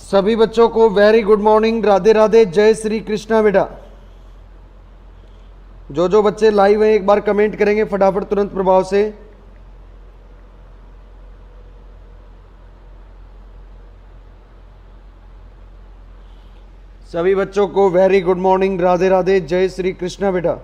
सभी बच्चों को very good morning, Radhe Radhe, जय श्री कृष्णा। बेटा जो बच्चे लाइव हैं एक बार कमेंट करेंगे फटाफट तुरंत प्रभाव से। सभी बच्चों को very good morning, Radhe Radhe, जय श्री कृष्णा। बेटा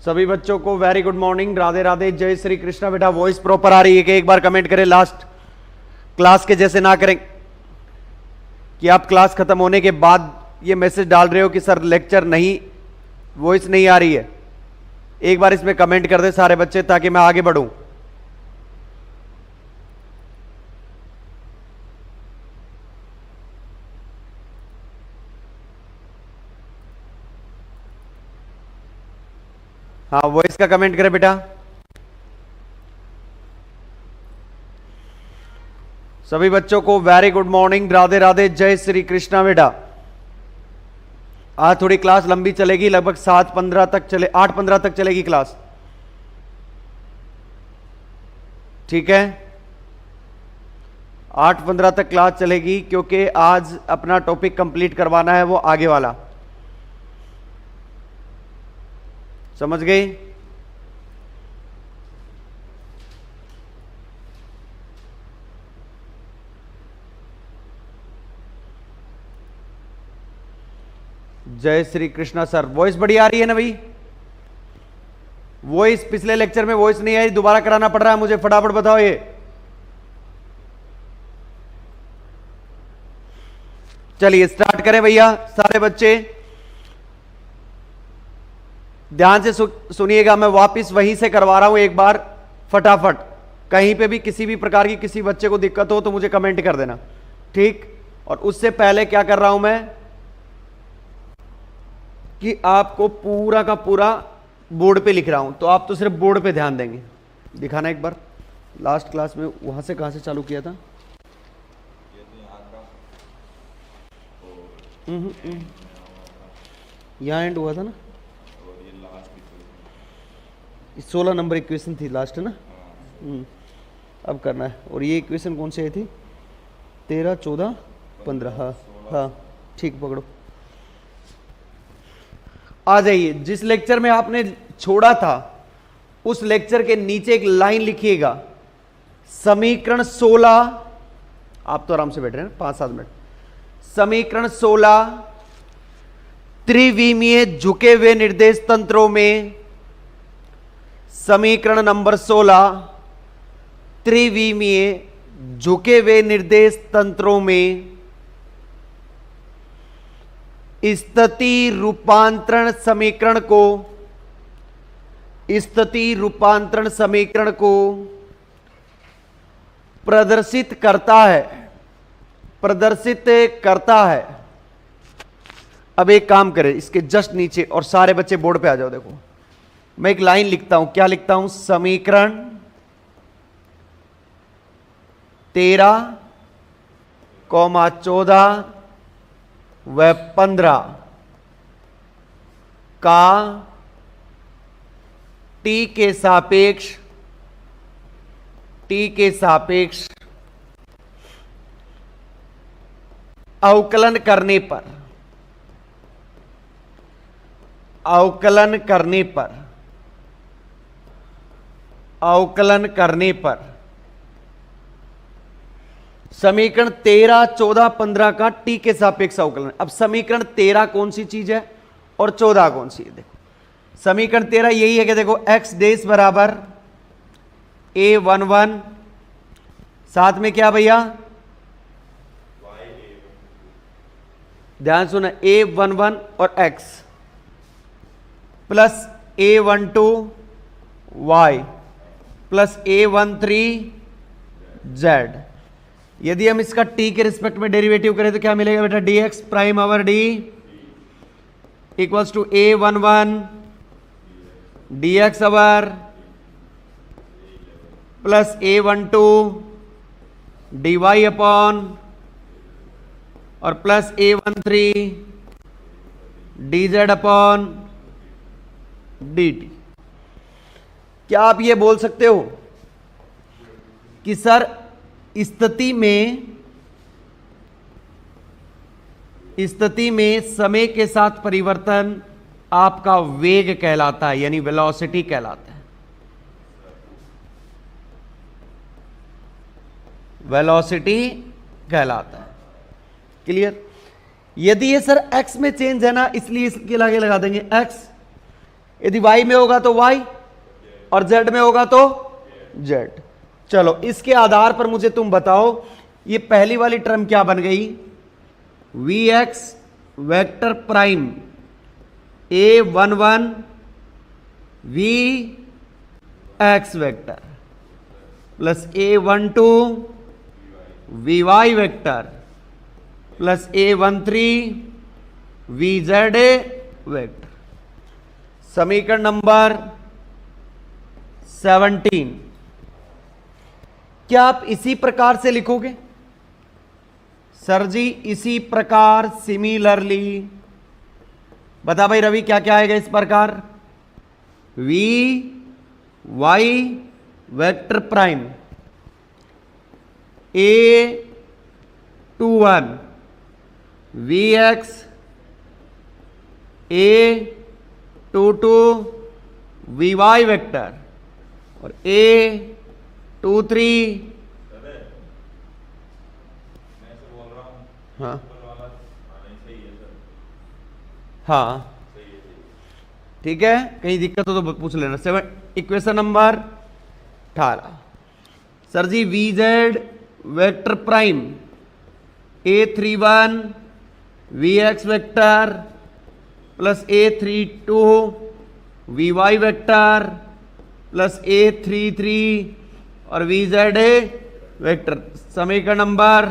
सभी बच्चों को very good morning, Radhe Radhe, जय श्री कृष्णा। बेटा वॉइस प्रॉपर आ रही है कि एक बार कमेंट करें। लास्ट क्लास के जैसे ना करें कि आप क्लास खत्म होने के बाद ये मैसेज डाल रहे हो कि सर लेक्चर नहीं, वॉइस नहीं आ रही है। एक बार इसमें कमेंट कर दे सारे बच्चे ताकि मैं आगे बढ़ूं। हाँ वॉइस का कमेंट करें बेटा। सभी बच्चों को very good morning, Radhe Radhe, जय श्री कृष्णा। बेटा आज थोड़ी क्लास लंबी चलेगी, लगभग 7:15 तक चले, 8:15 तक चलेगी क्लास, ठीक है। 8:15 तक क्लास चलेगी क्योंकि आज अपना टॉपिक कंप्लीट करवाना है, वो आगे वाला, समझ गई। जय श्री कृष्णा। सर वॉइस बढ़िया आ रही है ना भाई? वॉइस पिछले लेक्चर में वॉइस नहीं आई, दोबारा कराना पड़ रहा है मुझे, फटाफट बताओ ये। चलिए स्टार्ट करें भैया। सारे बच्चे ध्यान से सुनिएगा, मैं वापस वहीं से करवा रहा हूं एक बार फटाफट। कहीं पे भी किसी भी प्रकार की किसी बच्चे को दिक्कत हो तो मुझे कमेंट कर देना, ठीक। और उससे पहले क्या कर रहा हूं मैं कि आपको पूरा का पूरा बोर्ड पे लिख रहा हूं, तो आप तो सिर्फ बोर्ड पे ध्यान देंगे। दिखाना एक बार, लास्ट क्लास में वहां से कहां से चालू किया था? यहां एंड हुआ था ना, 16 नंबर इक्वेशन थी लास्ट, है ना। अब करना है। और ये इक्वेशन कौन सी आई थी? 13, 14, 15। हाँ हाँ ठीक, पकड़ो। आ जाइए, जिस लेक्चर में आपने छोड़ा था उस लेक्चर के नीचे एक लाइन लिखिएगा, समीकरण 16। आप तो आराम से बैठ रहे हैं 5-7 मिनट। समीकरण 16 त्रिविमीय झुके हुए निर्देश तंत्रों में, समीकरण नंबर 16 त्रिविमीय झुके हुए निर्देश तंत्रों में स्थिति रूपांतरण समीकरण को, स्थिति रूपांतरण समीकरण को प्रदर्शित करता है, प्रदर्शित करता है। अब एक काम करें, इसके जस्ट नीचे, और सारे बच्चे बोर्ड पे आ जाओ। देखो मैं एक लाइन लिखता हूं, क्या लिखता हूं? समीकरण 13, 14 व 15 का t के सापेक्ष अवकलन करने पर, अवकलन करने पर समीकरण 13, 14, 15 का t के सापेक्ष अवकलन। अब समीकरण 13 कौन सी चीज है और 14 कौन सी है? देखो समीकरण 13 यही है कि देखो x डेस बराबर a11, साथ में क्या भैया? ध्यान सुना, a11 और x plus a12 y plus a13 z। यदि हम इसका t के रिस्पेक्ट में डेरिवेटिव करें तो क्या मिलेगा बेटा? dx prime over d equals to a11 dx over plus A12 dy upon और plus A13 dz upon dt। क्या आप ये बोल सकते हो कि सर स्थिति में समय के साथ परिवर्तन आपका वेग कहलाता है, यानी वेलोसिटी कहलाता है। वेलोसिटी कहलाता है। क्लियर? यदि ये सर x में चेंज है ना, इसलिए इसके आगे लगा देंगे x। यदि y में होगा तो y और z में होगा तो z। चलो, इसके आधार पर मुझे तुम बताओ ये पहली वाली टर्म क्या बन गई? vx vector prime A11 vx vector plus A12 vy vector plus A13 vz vector. समीकरण नंबर 17 क्या आप इसी प्रकार से लिखोगे? सर जी इसी प्रकार, सिमिलरली। बता भाई रवि, क्या क्या आएगा इस प्रकार? V Y vector prime A21 vx A22 vy vector और A23। हाँ हाँ ठीक है, कहीं दिक्कत हो तो पूछ लेना। Equation number 18। सर जी vz vector prime A31 vx vector plus A32 vy vector plus A33 और vz वेक्टर। समीकरण नंबर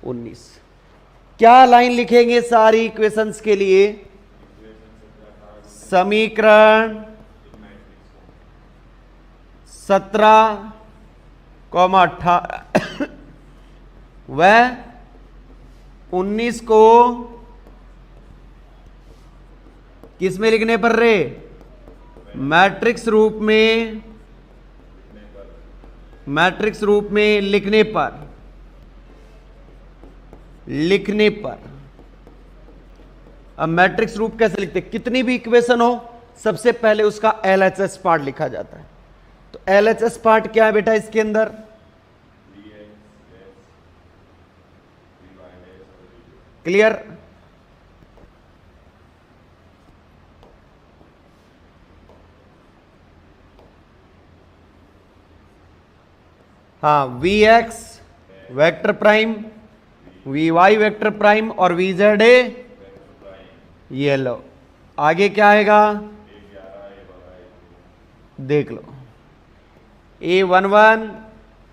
19। क्या लाइन लिखेंगे सारी इक्वेशंस के लिए? समीकरण 17,18 व 19 को किस में लिखने पर रे? मैट्रिक्स रूप में, मैट्रिक्स रूप में लिखने पर। अब मैट्रिक्स रूप कैसे लिखते? कितनी भी इक्वेशन हो सबसे पहले उसका LHS पार्ट लिखा जाता है। तो LHS पार्ट क्या है बेटा इसके अंदर? क्लियर? हाँ, Vx vector prime, Vy vector prime और Vz ये लो। आगे क्या आएगा देख लो। A11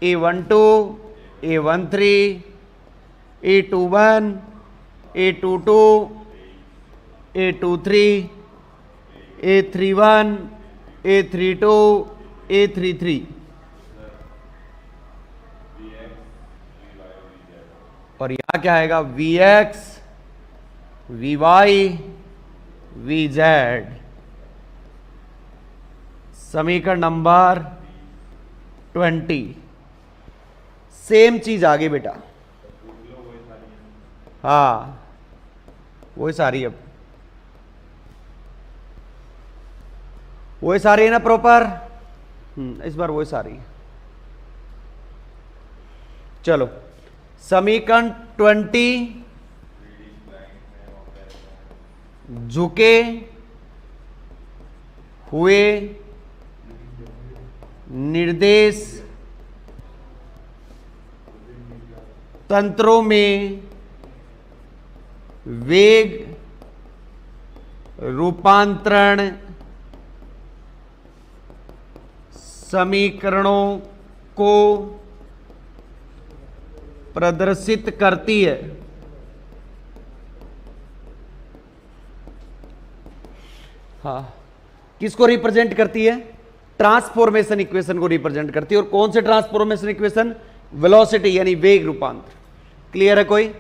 A12 A13 A21 A22 A23 A31 A32 A33 और यहां क्या आएगा? Vx Vy Vz। समीकरण नंबर 20। सेम चीज आगे बेटा। हाँ वही सारी, अब वही सारी है ना प्रॉपर? इस बार वही सारी। चलो, समीकरण 20 झुके हुए निर्देश तंत्रों में वेग रूपांतरण समीकरणों को प्रदर्शित करती है। हाँ, किसको रिप्रेजेंट करती है? ट्रांसफॉर्मेशन इक्वेशन को रिप्रेजेंट करती है। और कौन से ट्रांसफॉर्मेशन इक्वेशन? वेलोसिटी यानी वेग रूपांतर। क्लियर है कोई?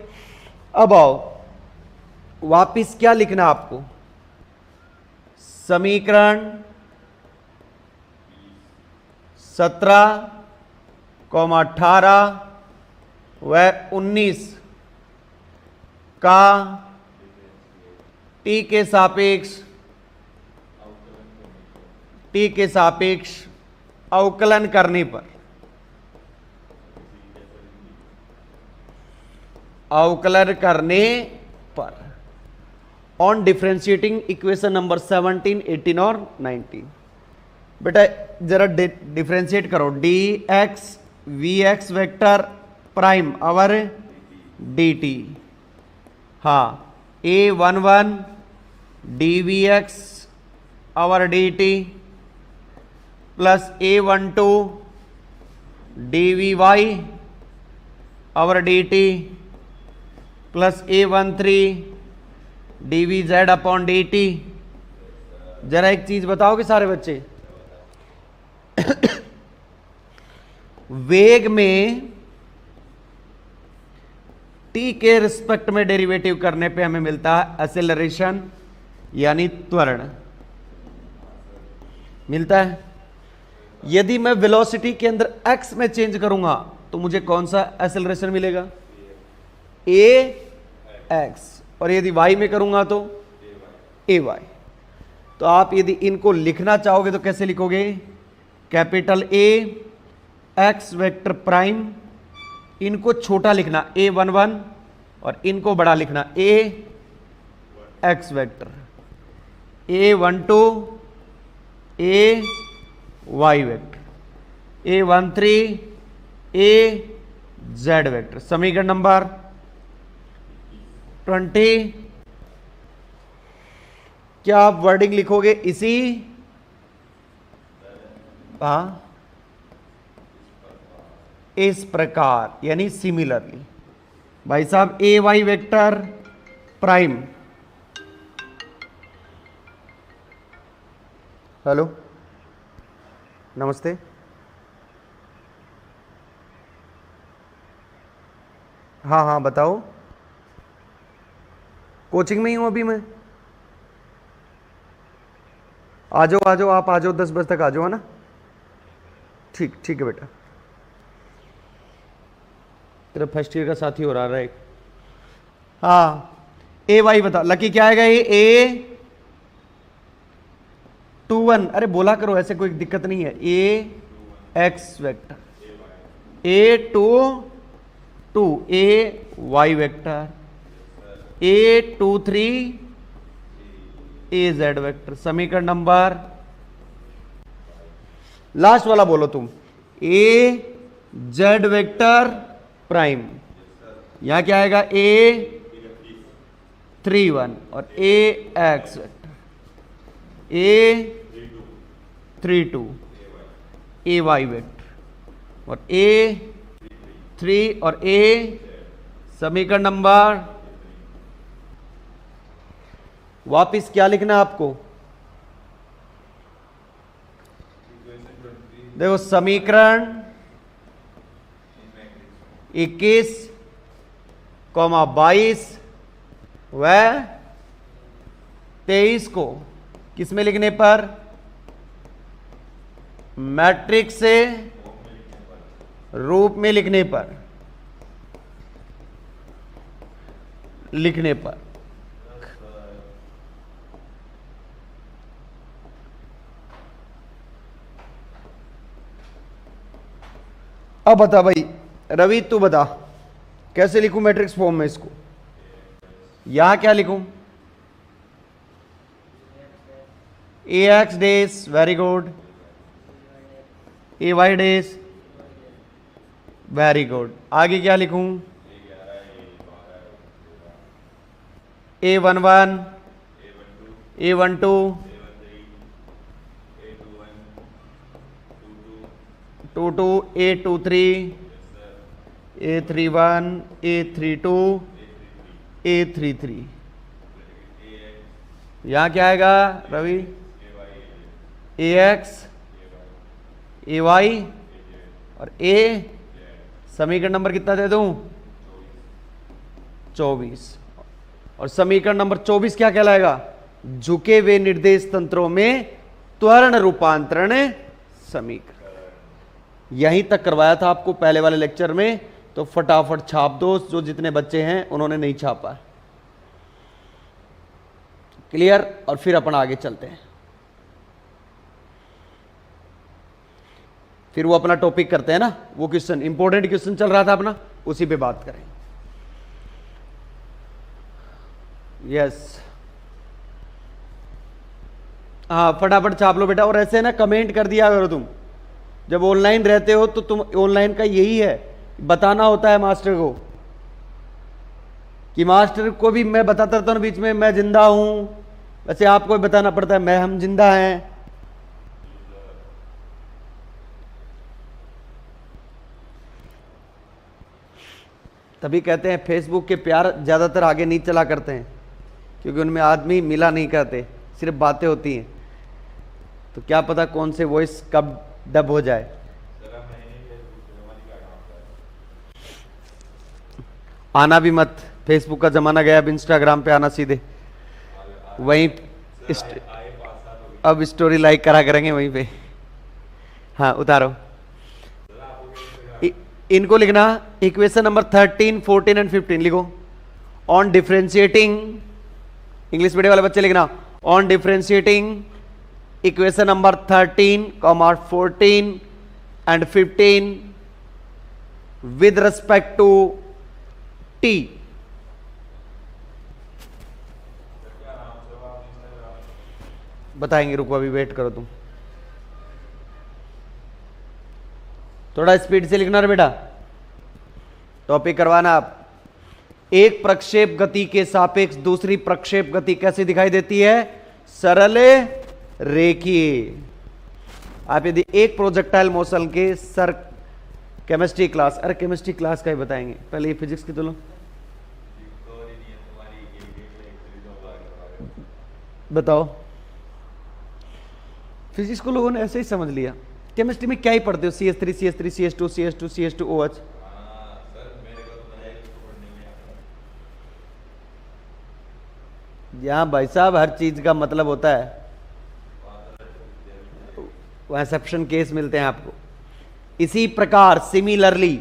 अब आओ वापिस क्या लिखना आपको? समीकरण 17,18 व 19 का टी के सापेक्ष अवकलन करने पर ऑन डिफरेंशिएटिंग इक्वेशन नंबर 17, 18 और 19। बेटा जरा डिफरेंशिएट करो। D X V X vector prime over D T, हाँ A11 dvx our dt plus A12 dvy our dt plus A13 dvz upon dt। जरा एक चीज बताओगे सारे बच्चे, वेग में टी के रिस्पेक्ट में डेरिवेटिव करने पे हमें मिलता है एक्सेलरेशन यानी त्वरण मिलता है। यदि मैं वेलोसिटी के अंदर एक्स में चेंज करूंगा तो मुझे कौन सा एक्सेलरेशन मिलेगा? ए एक्स। और यदि वाई में करूंगा तो ए वाई। तो आप यदि इनको लिखना चाहोगे तो कैसे लिखोगे? Capital A x vector prime, इनको छोटा लिखना A11 और इनको बड़ा लिखना ए एक्स वेक्टर, A12 ए वाई वेक्टर, A13 ए जेड वेक्टर। समीकरण नंबर 20। क्या आप वर्डिंग लिखोगे इसी? इस प्रकार यानी सिमिलरली। भाई साहब ए वाई वेक्टर प्राइम, हेलो नमस्ते, हाँ हाँ बताओ। कोचिंग में ही हूं अभी मैं। आ जाओ आ जाओ, आप आ जाओ 10 बजे तक आ जाओ, है ना? ठीक ठीक है बेटा। तेरा फर्स्ट ईयर का साथी हो रहा है एक। हाँ ए वाई बता लकी क्या आएगा? A21। अरे बोला करो, ऐसे कोई दिक्कत नहीं है। ए एक्स वेक्टर, A22 ए वाई वेक्टर, A23 ए जेड वेक्टर। समीकरण नंबर लास्ट वाला बोलो तुम। ए जेड वेक्टर प्राइम, यहां क्या आएगा? A31 और ए एक्स वेक्टर, A32 ए वाई वेक्टर और A3 और ए। समीकरण नंबर वापिस क्या लिखना है आपको? देखो समीकरण 21, 22 व 23 को किस में लिखने पर? मैट्रिक्स से रूप में लिखने पर अब बता भाई रवि, तू बता कैसे लिखूं मैट्रिक्स फॉर्म में इसको? यहां क्या लिखूं? ए एक्स डेस, वेरी गुड। ए वाई डेस, वेरी गुड। आगे क्या लिखूं? A11 A12 22 A23 A31 A32 A33। यहां क्या आएगा रवि? AX ए वाई और ए, समीकरण नंबर कितना दे दूं? 24। और समीकरण नंबर 24 क्या कहलाएगा? झुके हुए निर्देश तंत्रों में त्वरण रूपांतरण समीकरण। यहीं तक करवाया था आपको पहले वाले लेक्चर में, तो फटाफट छाप दो। जो जितने बच्चे हैं उन्होंने नहीं छापा। क्लियर? और फिर अपन आगे चलते हैं, फिर वो अपना टॉपिक करते हैं ना, वो क्वेश्चन इंपॉर्टेंट क्वेश्चन चल रहा था अपना, उसी पे बात करें। यस, हाँ फटाफट छाप लो बेटा। और ऐसे ना कमेंट कर दिया करो तुम, जब ऑनलाइन रहते हो तो तुम, ऑनलाइन का यही है, बताना होता है मास्टर को, कि मास्टर को भी मैं बताता रहता हूँ बीच में, मैं जिंदा हूं, वैसे आपको भी बताना पड़ता है, मैं हम जिंदा हैं। तभी कहते हैं फेसबुक के प्यार ज्यादातर आगे नहीं चला करते हैं, क्योंकि उनमें आदमी मिला नहीं करते, सिर्फ बातें होती हैं। तो क्या पता कौन से वॉइस कब डब हो जाए। आना भी मत, फेसबुक का जमाना गया, अब इंस्टाग्राम पे आना सीधे, वहीं अब स्टोरी लाइक करा करेंगे वहीं पे। हाँ उतारो, इनको लिखना इक्वेशन नंबर 13, 14 एंड 15 लिखो। ऑन डिफरेंशिएटिंग, इंग्लिश मीडियम वाले बच्चे लिखना, on differentiating equation number 13, 14 and 15 with respect to T. बताएंगे, रुको अभी वेट करो तुम, थोड़ा स्पीड से लिखना रे बेटा, टॉपिक करवाना आप। एक प्रक्षेप गति के सापेक्ष दूसरी प्रक्षेप गति कैसे दिखाई देती है? सरल रेखीय। आप यदि एक प्रोजेक्टाइल मोशन के सर, केमिस्ट्री क्लास, अरे केमिस्ट्री क्लास का ही बताएंगे, पहले ये फिजिक्स की तो लो, बताओ। फिजिक्स को लोगों ने ऐसे ही समझ लिया, केमिस्ट्री में क्या ही पढ़ते हो? CH3 CH3 CH2 CH2 CH2 OH। यहां भाई साहब हर चीज का मतलब होता है, एक्सेप्शन केस मिलते हैं आपको। इसी प्रकार सिमिलरली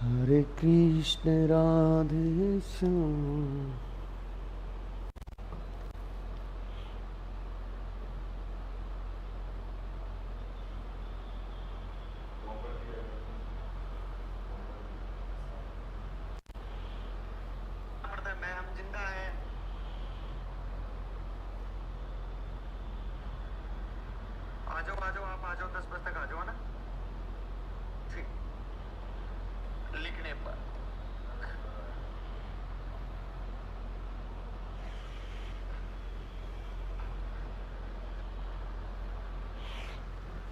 हरे कृष्ण राधे श्याम। मैं हम जिंदा हैं। आ जाओ आप आ जाओ, 10 बजे तक आ जाओ ना, ठीक, लिखने पर।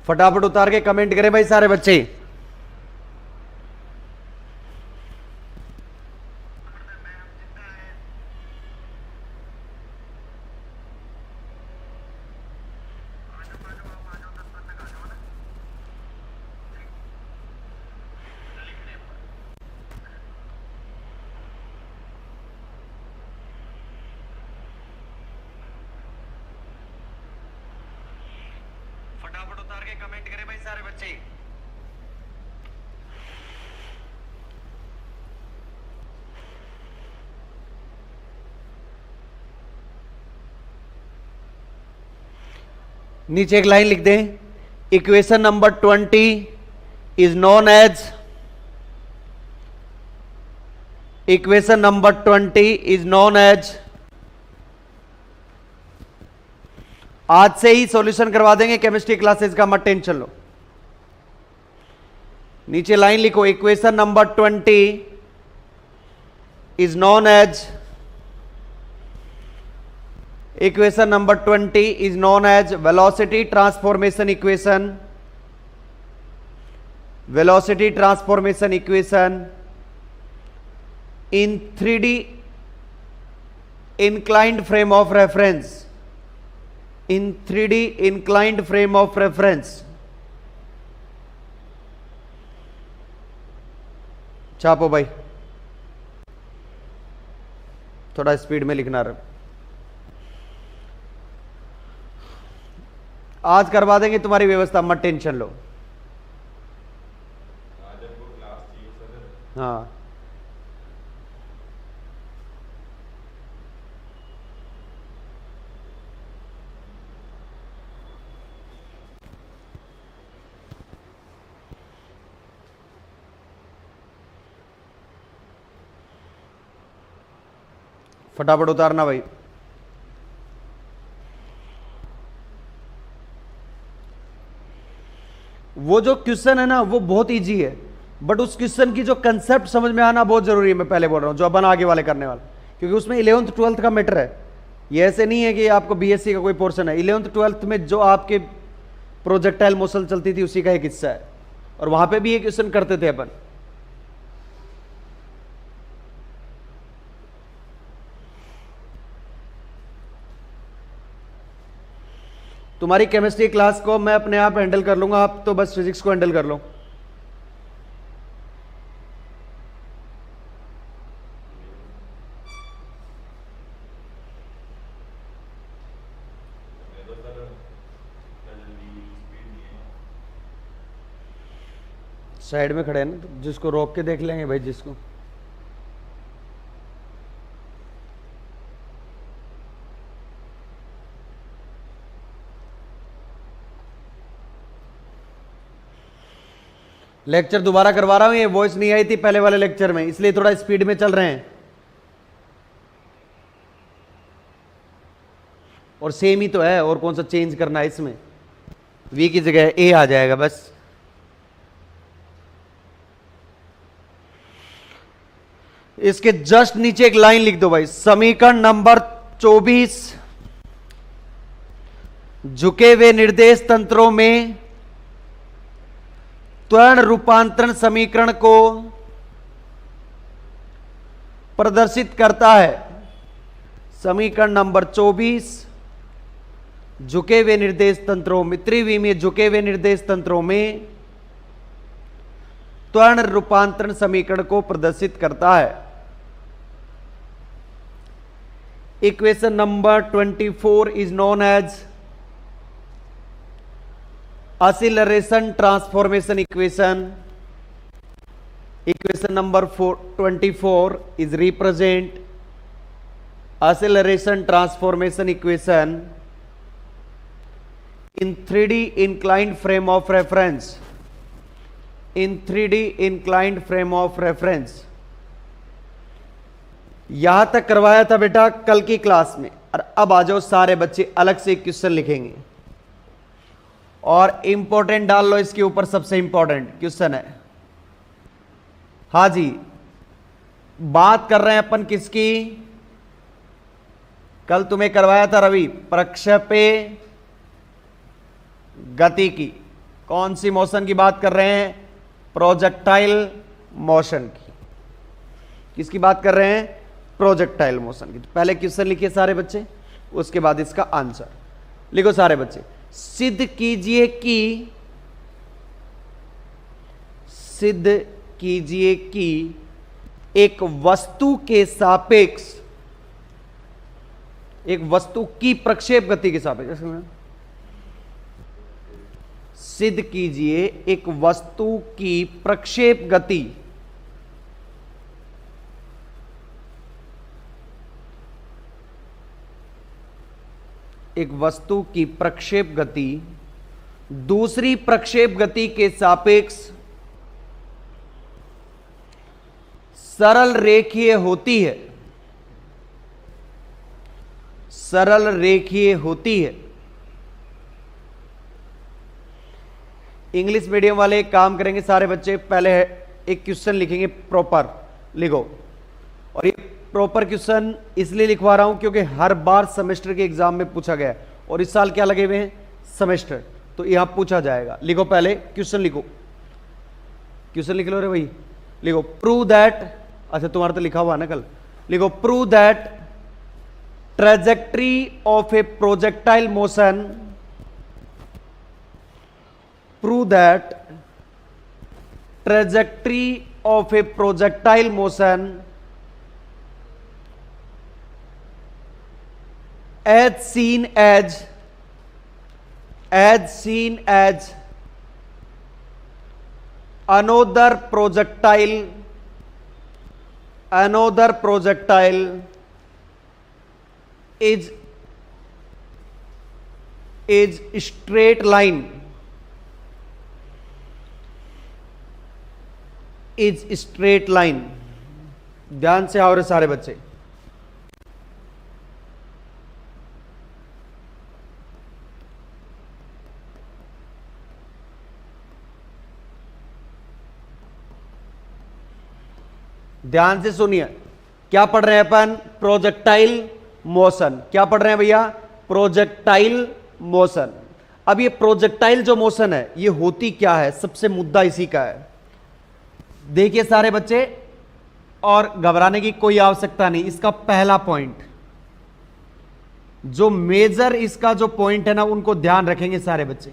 फटाफट उतार के कमेंट करें भाई सारे बच्चे। फटाफट उतार के कमेंट करें भाई सारे बच्चे। नीचे एक लाइन लिख दें, equation number 20 is known as, equation number 20 is known as, आज से ही सॉल्यूशन करवा देंगे केमिस्ट्री क्लासेस का, मत टेंशन लो। नीचे लाइन लिखो, equation number 20 is known as, equation number 20 is known as velocity transformation equation velocity transformation equation in 3D inclined frame of reference, in 3D inclined frame of reference. छापो भाई, थोड़ा speed में लिखना रहे। आज करवा देंगे तुम्हारी व्यवस्था, मत टेंशन लो। हाँ फटाफट उतारना भाई। वो जो क्वेश्चन है ना वो बहुत इजी है, बट उस क्वेश्चन की जो कंसेप्ट समझ में आना बहुत जरूरी है। मैं पहले बोल रहा हूं जो अपन आगे वाले करने वाले, क्योंकि उसमें 11th 12th का मैटर है। ये ऐसे नहीं है कि आपको बीएससी का कोई पोर्शन है। 11th 12th में जो आपके प्रोजेक्टाइल मोशन चलती थी उसी का एक हिस्सा है, और वहां पे भी ये क्वेश्चन करते थे अपन। तुम्हारी केमिस्ट्री क्लास को मैं अपने आप हैंडल कर लूंगा, आप तो बस फिजिक्स को हैंडल कर लो। साइड में खड़े हैं ना, तो जिसको रोक के देख लेंगे भाई। जिसको लेक्चर दोबारा करवा रहा हूं, ये वॉइस नहीं आई थी पहले वाले लेक्चर में, इसलिए थोड़ा स्पीड में चल रहे हैं। और सेम ही तो है, और कौन सा चेंज करना है इसमें। वी की जगह ए आ जाएगा बस। इसके जस्ट नीचे एक लाइन लिख दो भाई, समीकरण नंबर 24 झुके हुए निर्देश तंत्रों में त्वरण रूपांतरण समीकरण को प्रदर्शित करता है। समीकरण नंबर 24 झुके हुए निर्देश तंत्रों में, त्रिविमीय झुके हुए निर्देश तंत्रों में त्वरण रूपांतरण समीकरण को प्रदर्शित करता है। Equation number 24 is known as acceleration transformation equation. Equation number 24 is represent acceleration transformation equation in 3D inclined frame of reference. In 3D inclined frame of reference. यहां तक करवाया था बेटा कल की क्लास में, और अब आ जाओ सारे बच्चे अलग से क्वेश्चन लिखेंगे, और इंपॉर्टेंट डाल लो इसके ऊपर। सबसे इंपॉर्टेंट क्वेश्चन है। हाँ जी, बात कर रहे हैं अपन किसकी? कल तुम्हें करवाया था रवि, प्रक्षेपे गति की। कौन सी मोशन की बात कर रहे हैं? प्रोजेक्टाइल मोशन की। किसकी बात कर रहे हैं? प्रोजेक्टाइल मोशन की। तो पहले क्वेश्चन लिखिए सारे बच्चे, उसके बाद इसका आंसर लिखो सारे बच्चे। सिद्ध कीजिए कि एक वस्तु के सापेक्ष, एक वस्तु की प्रक्षेप गति के सापेक्ष, सिद्ध कीजिए एक वस्तु की प्रक्षेप गति एक वस्तु की प्रक्षेप गति दूसरी प्रक्षेप गति के सापेक्ष सरल रेखीय होती है। सरल रेखीय होती है। इंग्लिश मीडियम वाले एक काम करेंगे सारे बच्चे, पहले एक क्वेश्चन लिखेंगे प्रॉपर, लिखो। और ये प्रॉपर क्वेश्चन इसलिए लिखवा रहा हूं क्योंकि हर बार सेमेस्टर के एग्जाम में पूछा गया है, और इस साल क्या लगे हुए हैं? सेमेस्टर, तो यहां पूछा जाएगा। लिखो पहले क्वेश्चन लिखो। क्वेश्चन लिख लो रे भाई, लिखो प्रूव दैट, अच्छा तुम्हारा तो लिखा हुआ है ना कल, लिखो prove that trajectory of A projectile motion, prove that trajectory of A projectile motion as seen as another projectile is straight line, is straight line। ध्यान से आओ रे सारे बच्चे, ध्यान से सुनिए। क्या पढ़ रहे हैं अपन? Projectile motion. क्या पढ़ रहे हैं भैया? Projectile motion. अब ये प्रोजेक्टाइल जो मोशन है ये होती क्या है, सबसे मुद्दा इसी का है। देखिए सारे बच्चे, और घबराने की कोई आवश्यकता नहीं। इसका पहला पॉइंट, जो मेजर इसका जो पॉइंट है ना, उनको ध्यान रखेंगे सारे बच्चे।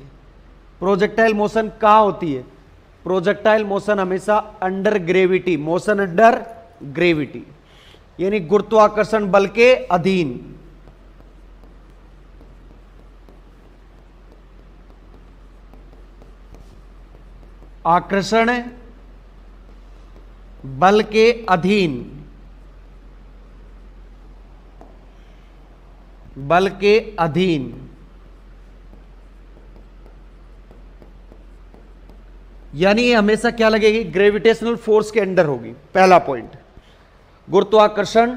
प्रोजेक्टाइल मोशन कहां होती है? प्रोजेक्टाइल मोशन हमेशा under gravity, motion under gravity, यानी गुरुत्वाकर्षण बल के अधीन। आकर्षण बल के अधीन, बल के अधीन। यानी ये हमेशा क्या लगेगी? ग्रेविटेशनल फोर्स के अंडर होगी। पहला पॉइंट, गुरुत्वाकर्षण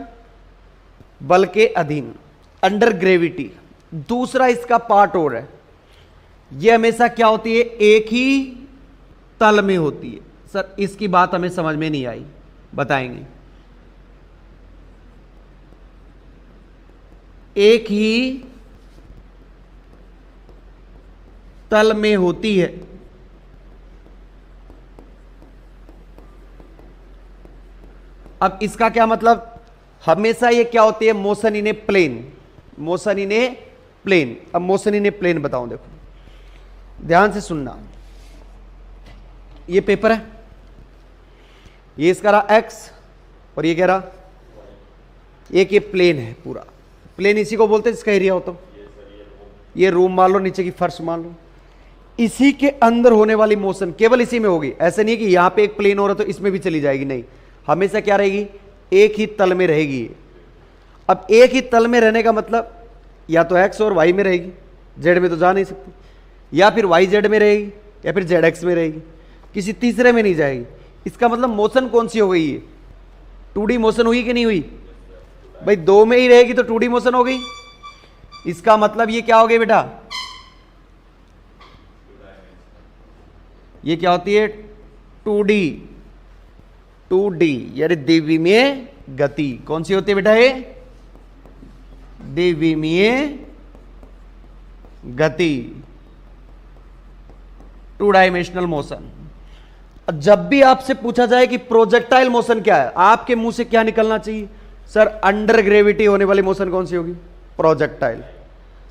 बल के अधीन, अंडर ग्रेविटी। दूसरा इसका पार्ट और है, ये हमेशा क्या होती है? एक ही तल में होती है। सर इसकी बात हमें समझ में नहीं आई, बताएंगे। एक ही तल में होती है। अब इसका क्या मतलब? हमेशा ये क्या होती है? Motion in a plane, motion in a plane. अब मोशन इन ए प्लेन बताऊं, देखो ध्यान से सुनना। ये पेपर है, ये इसका रहा x और ये कह रहा, एक ये प्लेन है पूरा। प्लेन इसी को बोलते हैं जिसका एरिया होता है। ये रूम मान लो, नीचे की फर्श मान लो, इसी के अंदर होने वाली मोशन केवल इसी में होगी। ऐसे नहीं कि यहां पे एक प्लेन हो रहा तो इसमें भी चली जाएगी, नहीं, हमेशा क्या रहेगी? एक ही तल में रहेगी। अब एक ही तल में रहने का मतलब या तो x और y में रहेगी, z में तो जा नहीं सकती, या फिर y z में रहेगी, या फिर z x में रहेगी, किसी तीसरे में नहीं जाएगी। इसका मतलब मोशन कौन सी हो गई है? 2D मोशन हुई कि नहीं हुई? भाई दो में ही रहेगी तो 2D मोशन हो गई। इसका मतलब ये क्या हो गई बेटा? ये क्या होती है? 2D, 2D यानी द्विविमीय गति। कौन सी होती है बेटा? ये द्विविमीय गति, 2 डायमेंशनल मोशन। जब भी आपसे पूछा जाए कि प्रोजेक्टाइल मोशन क्या है, आपके मुंह से क्या निकलना चाहिए? सर अंडर ग्रेविटी होने वाली मोशन कौन सी होगी? प्रोजेक्टाइल।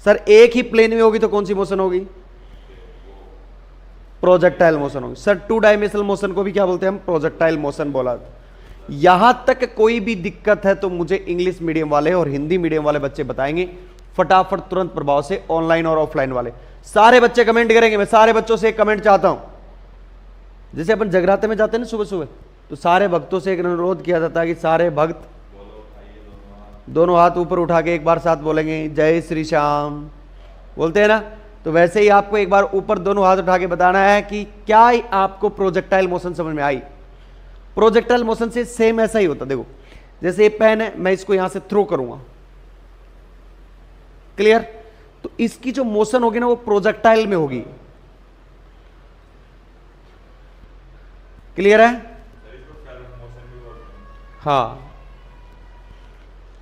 सर एक ही प्लेन में होगी तो कौन सी मोशन होगी? प्रोजेक्टाइल मोशन होगी। सर 2 डायमेंशनल मोशन को भी क्या बोलते हैं हम? प्रोजेक्टाइल मोशन बोला। यहां तक कोई भी दिक्कत है तो मुझे इंग्लिश मीडियम वाले और हिंदी मीडियम वाले बच्चे बताएंगे फटाफट, तुरंत प्रभाव से, ऑनलाइन और ऑफलाइन वाले। सारे बच्चे कमेंट करेंगे। मैं सारे बच्चों से एक कमेंट चाहता हूं। जैसे अपन जगराते में जाते हैं ना सुबह सुबह, तो सारे भक्तों से एक अनुरोध किया जाता है कि सारे भक्त दोनों हाथ ऊपर उठा के एक बार साथ बोलेंगे जय श्री श्याम, बोलते हैं ना। तो वैसे ही आपको एक बार ऊपर दोनों हाथ उठा के बताना है कि क्या आपको प्रोजेक्टाइल मोशन समझ में आई। प्रोजेक्टाइल मोशन से सेम ऐसा ही होता। देखो जैसे ये पेन है, मैं इसको यहां से थ्रो करूंगा, क्लियर? तो इसकी जो मोशन होगी ना वो प्रोजेक्टाइल में होगी। क्लियर है? हाँ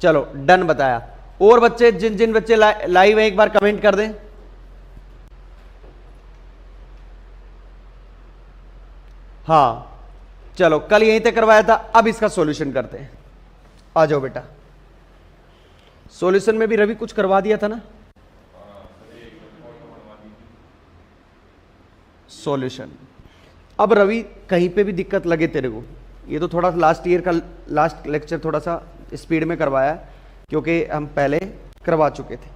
चलो डन, बताया। और बच्चे, जिन जिन बच्चे लाइव है एक बार कमेंट कर दें। हाँ चलो कल यहीं तक करवाया था, अब इसका सॉल्यूशन करते हैं। आ जाओ बेटा, सॉल्यूशन में भी रवि कुछ करवा दिया था ना। सॉल्यूशन, अब रवि कहीं पे भी दिक्कत लगे तेरे को, ये तो थोड़ा लास्ट ईयर का लास्ट लेक्चर थोड़ा सा स्पीड में करवाया क्योंकि हम पहले करवा चुके थे।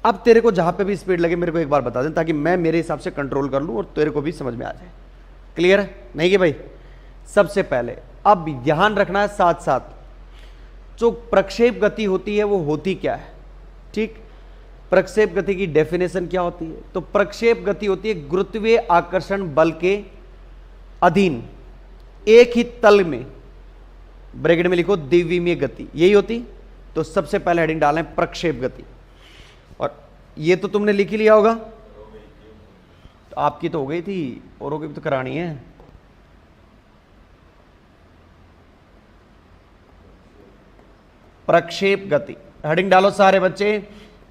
अब तेरे को जहां पे भी स्पीड लगे मेरे को एक बार बता दें, ताकि मैं मेरे हिसाब से कंट्रोल कर लूं और तेरे को भी समझ में आ जाए। क्लियर है नहीं कि भाई? सबसे पहले अब ध्यान रखना है, साथ साथ जो प्रक्षेप गति होती है वो होती क्या है। ठीक, प्रक्षेप गति की डेफिनेशन क्या होती है? तो प्रक्षेप गति होती है गुरुत्वीय आकर्षण बल के अधीन एक ही तल में, ब्रैकेट में लिखो द्विविमीय गति, यही होती। तो सबसे पहले हेडिंग डालें प्रक्षेप गति, और ये तो तुमने लिख ही लिया होगा, तो आपकी तो हो गई थी, औरों की भी तो करानी है। प्रक्षेप गति हेडिंग डालो सारे बच्चे।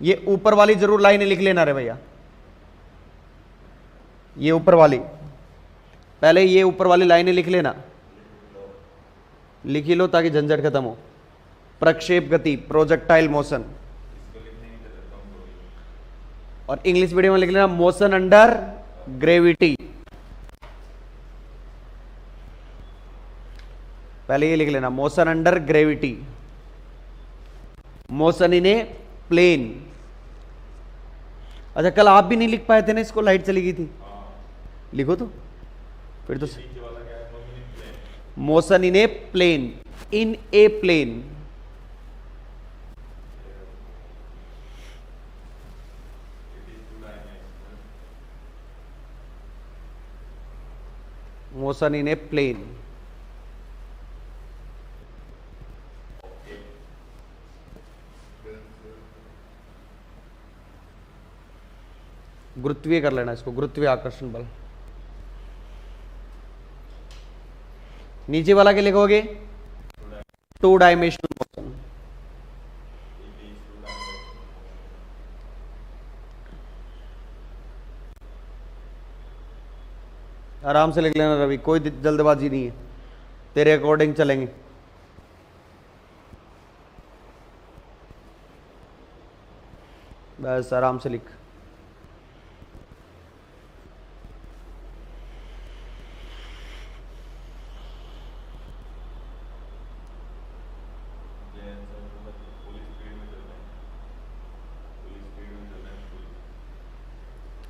ये ऊपर वाली जरूर लाइनें लिख लेना रे भैया, ये ऊपर वाली, पहले ये ऊपर वाली लाइनें लिख लेना, लिख ही लो ताकि झंझट खत्म हो। प्रक्षेप गति, प्रोजेक्टाइल मोशन, और इंग्लिश मीडियम में लिख लेना मोशन अंडर ग्रेविटी। पहले ये लिख लेना motion under gravity, motion in a plane. अच्छा कल आप भी नहीं लिख पाए थे ना इसको, लाइट चली गई थी। लिखो तो फिर तो motion in a plane, in a plane. Motion in a plane, गुरुत्वीय कर लेना इसको, गुरुत्वीय आकर्षण बल। नीचे वाला क्या लिखोगे? Two dimensional motion. आराम से लिख लेना रवि, कोई जल्दबाजी नहीं है, तेरे अकॉर्डिंग चलेंगे। बस आराम से लिख।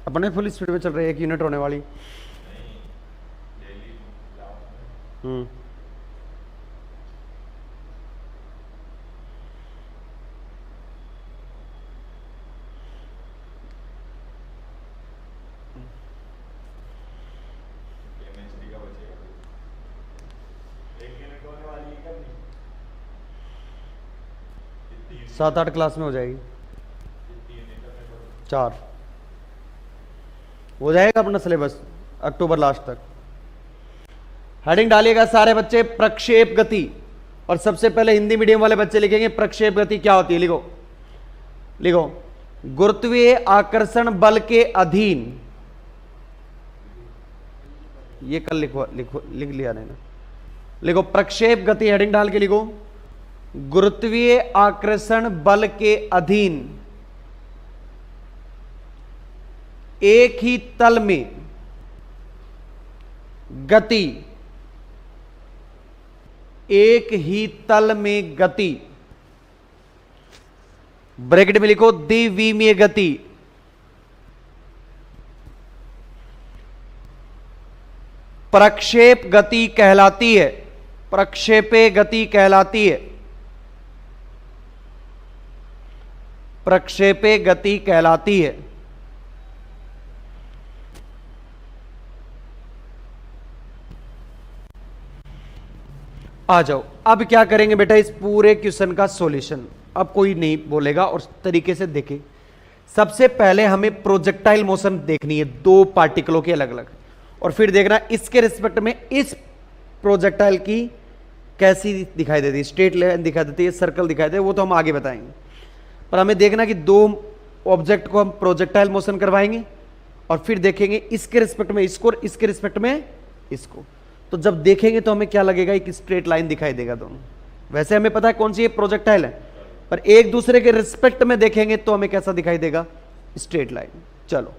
अपने फुल स्पीड में चल रहे हैं, 1 यूनिट होने वाली। सात 8 क्लास में हो जाएगी, 4 हो जाएगा अपना सिलेबस अक्टूबर लास्ट तक। हेडिंग डालिएगा सारे बच्चे प्रक्षेप गति, और सबसे पहले हिंदी मीडियम वाले बच्चे लिखेंगे प्रक्षेप गति क्या होती है। लिखो लिखो, गुरुत्वीय आकर्षण बल के अधीन, ये कल लिखो लिखो लिख लिया नहीं ना। लिखो प्रक्षेप गति, हेडिंग डाल के लिखो गुरुत्वीय आकर्षण बल के अधीन एक ही तल में गति, एक ही तल में गति, ब्रैकेट में लिखो द्विविमीय गति, प्रक्षेप गति कहलाती है, प्रक्षेपे गति कहलाती है, प्रक्षेपे गति कहलाती है। आ जाओ, अब क्या करेंगे बेटा इस पूरे क्वेश्चन का सॉल्यूशन। अब कोई नहीं बोलेगा और तरीके से देखे। सबसे पहले हमें प्रोजेक्टाइल मोशन देखनी है, 2 पार्टिकलों की अलग अलग, और फिर देखना इसके रिस्पेक्ट में इस प्रोजेक्टाइल की कैसी दिखाई देती है, स्ट्रेट लाइन दिखाई देती है, सर्कल दिखाई देती है, वो तो हम आगे बताएंगे। पर हमें देखना कि 2 ऑब्जेक्ट को हम प्रोजेक्टाइल मोशन करवाएंगे और फिर देखेंगे इसके रिस्पेक्ट में इसको और इसके रिस्पेक्ट में इसको। तो जब देखेंगे तो हमें क्या लगेगा, एक स्ट्रेट लाइन दिखाई देगा दोनों। वैसे हमें पता है कौन सी ये प्रोजेक्टाइल है, पर एक दूसरे के रिस्पेक्ट में देखेंगे तो हमें कैसा दिखाई देगा, स्ट्रेट लाइन। चलो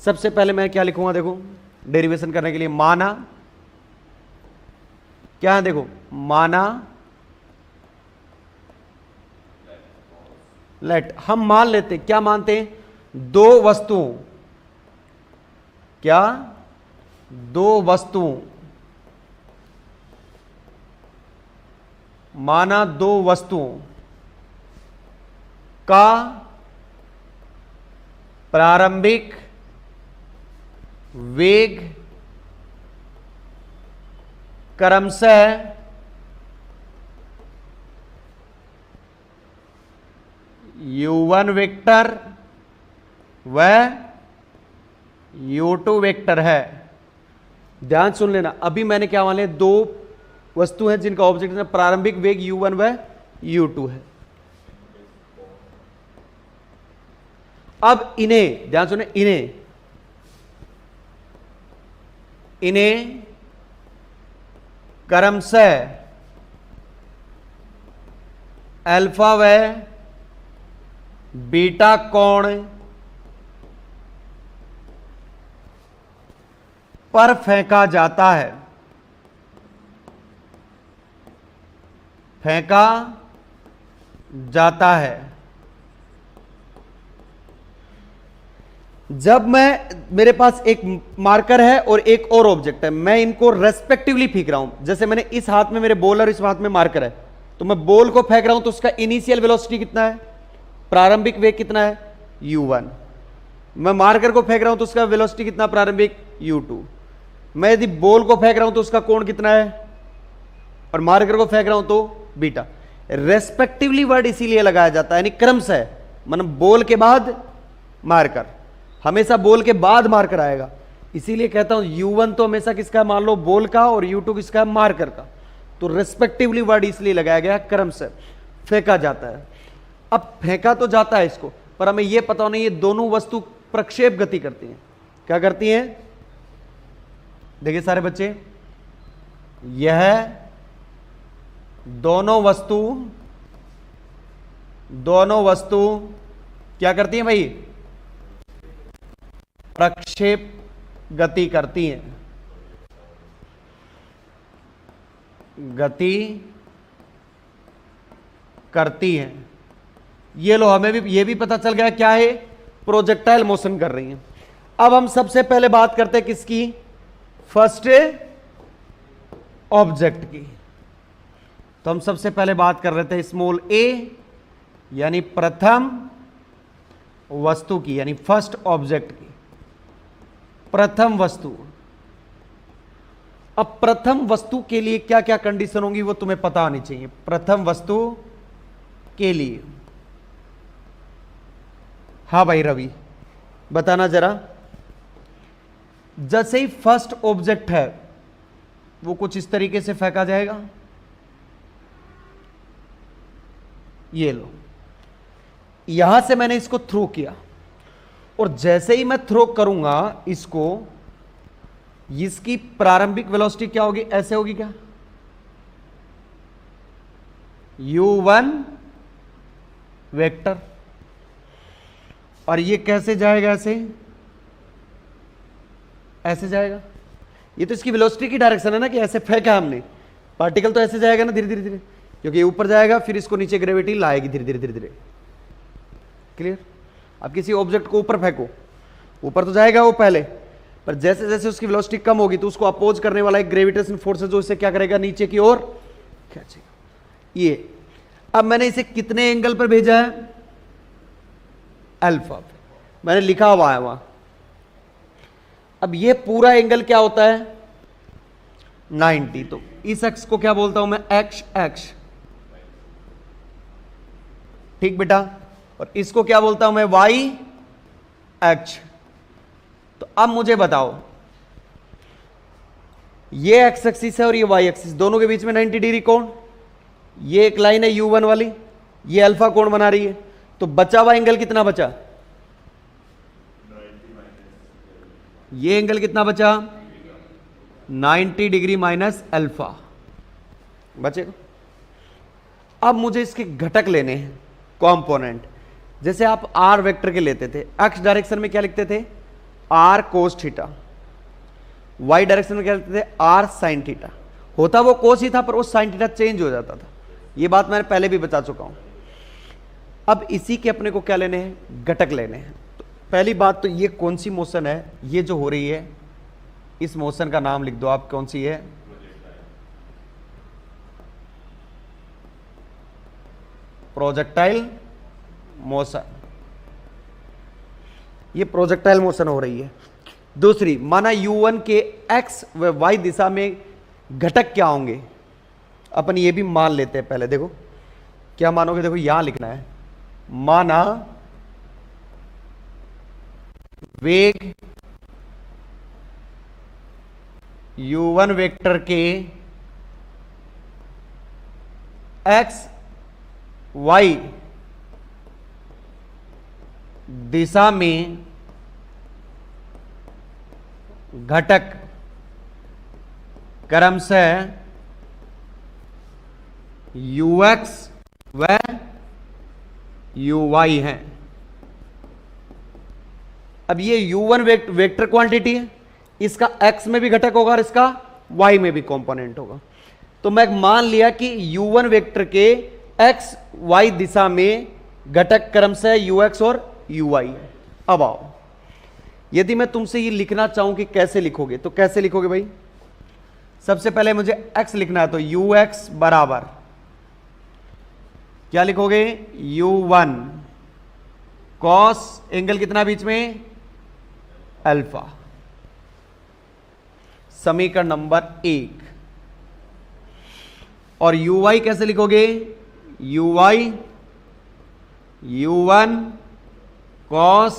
सबसे पहले मैं क्या लिखूंगा, देखो डेरिवेशन करने के लिए माना, क्या है देखो, माना लेट, हम मान लेते, क्या मानते हैं, दो वस्तुओं, क्या, दो वस्तुओं, माना दो वस्तुओं का प्रारंभिक वेग क्रमशः u1 वेक्टर व u2 वेक्टर है। ध्यान सुन लेना, अभी मैंने क्या मान लिया, दो वस्तु हैं जिनका ऑब्जेक्ट है प्रारंभिक वेग u1 व u2 है। अब इन्हें ध्यान सुने, इन्हें क्रमशः अल्फा व बीटा कोण पर फेंका जाता है, फेंका जाता है। जब मेरे पास एक मार्कर है और एक और ऑब्जेक्ट है, मैं इनको रेस्पेक्टिवली फेंक रहा हूं। जैसे मैंने इस हाथ में मेरे बॉल और इस हाथ में मार्कर है, तो मैं बॉल को फेंक रहा हूं तो उसका इनिशियल वेलोसिटी कितना है, प्रारंभिक वेग कितना है, u1। मैं मार्कर को फेंक रहा हूं तो उसका वेलोसिटी कितना, प्रारंभिक u2। मैं यदि बॉल को फेंक रहा हूं तो उसका कोण कितना है, और मार्कर को फेंक रहा हूं तो बीटा। रेस्पेक्टिवली वर्ड इसीलिए लगाया जाता है, यानी क्रमशः, मतलब बॉल के बाद मार्कर, हमेशा बॉल के बाद मार्कर आएगा। इसीलिए कहता हूं u1 तो हमेशा किसका, मान लो बॉल का, और u2 किसका, मार्कर का। तो रेस्पेक्टिवली वर्ड इसलिए लगाया गया, क्रमशः फेंका जाता है। अब फेंका तो जाता है इसको, पर हमें यह पता नहीं ये दोनों वस्तु प्रक्षेप गति करती हैं। क्या करती हैं, देखिए सारे बच्चे, यह दोनों वस्तु क्या करती हैं भाई, प्रक्षेप गति करती हैं, गति करती हैं। ये लो, हमें भी ये भी पता चल गया क्या है, प्रोजेक्टाइल मोशन कर रही हैं। अब हम सबसे पहले बात करते हैं किसकी, फर्स्ट ऑब्जेक्ट की। तो हम सबसे पहले बात कर रहे थे स्मॉल a, यानी प्रथम वस्तु की, यानी फर्स्ट ऑब्जेक्ट की, प्रथम वस्तु। अब प्रथम वस्तु के लिए क्या क्या कंडीशन होंगी वो तुम्हें पता होनी चाहिए। प्रथम वस्तु के लिए, हाँ भाई रवि बताना जरा। जैसे ही फर्स्ट ऑब्जेक्ट है वो कुछ इस तरीके से फेंका जाएगा, ये लो, यहां से मैंने इसको थ्रो किया, और जैसे ही मैं थ्रो करूंगा इसको, इसकी प्रारंभिक वेलोसिटी क्या होगी, ऐसे होगी क्या, u1 वेक्टर। और ये कैसे जाएगा, ऐसे जाएगा। ये तो इसकी वेलोसिटी की डायरेक्शन है ना, कि ऐसे फेंका हमने, पार्टिकल तो ऐसे जाएगा ना, धीरे धीरे धीरे, क्योंकि ये ऊपर जाएगा, फिर इसको नीचे ग्रेविटी लाएगी धीरे धीरे धीरे धीरे। क्लियर। अब किसी ऑब्जेक्ट को ऊपर फेंको, ऊपर तो जाएगा वो पहले, पर जैसे जैसे उसकी वेलोसिटी कम होगी तो उसको अपोज करने वाला एक ग्रेविटेशन फोर्स है जो इसे क्या करेगा, नीचे की ओर खींचेगा। ये अब मैंने इसे कितने एंगल पर भेजा है, अल्फा, मैंने लिखा हुआ है वहां। अब ये पूरा एंगल क्या होता है, 90। तो इस अक्ष को क्या बोलता हूं मैं, एक्स। ठीक बेटा। और इसको क्या बोलता हूं मैं, वाई एक्स। तो अब मुझे बताओ, ये एक्स एक्सिस है और ये वाई एक्सिस, दोनों के बीच में 90 डिग्री कोण, ये एक लाइन है u1 वाली, ये अल्फा कोण बना रही है। तो बचा हुआ एंगल कितना बचा, ये एंगल कितना बचा, 90 डिग्री माइनस अल्फा बचेगा। अब मुझे इसके घटक लेने हैं, कंपोनेंट। जैसे आप आर वेक्टर के लेते थे, एक्स डायरेक्शन में क्या लिखते थे, R cos theta, Y direction में क्या लिखते थे, आर साइन थीटा। होता वो कोस ही था, पर वो साइन थीटा चेंज हो जाता था। ये बात मैंने पहले भी बता चुका हूं। अब इसी के अपने को क्या लेने हैं, घटक लेने हैं। तो पहली बात तो ये कौन सी मोशन है, ये जो हो रही है, इस मोशन का नाम लिख दो आप, कौन सी है, प्रोजेक्टाइल मोशन। ये प्रोजेक्टाइल मोशन हो रही है। दूसरी, माना u1 के x व y दिशा में घटक क्या होंगे, अपन ये भी मान लेते हैं। पहले देखो क्या मानोगे, देखो यहां लिखना है, माना वेग u1 वेक्टर के x y दिशा में घटक क्रमशः ux व uy हैं। अब ये u1 वेक्टर क्वांटिटी है, इसका x में भी घटक होगा और इसका y में भी कंपोनेंट होगा। तो मैं मान लिया कि u1 वेक्टर के x y दिशा में घटक क्रमशः ux और uy। अब आओ, यदि मैं तुमसे ये लिखना चाहूं कि कैसे लिखोगे, तो कैसे लिखोगे भाई। सबसे पहले मुझे x लिखना है, तो ux बराबर क्या लिखोगे, u1 कॉस एंगल कितना बीच में, अल्फा। समीकरण नंबर 1। और uy कैसे लिखोगे, uy u1 cos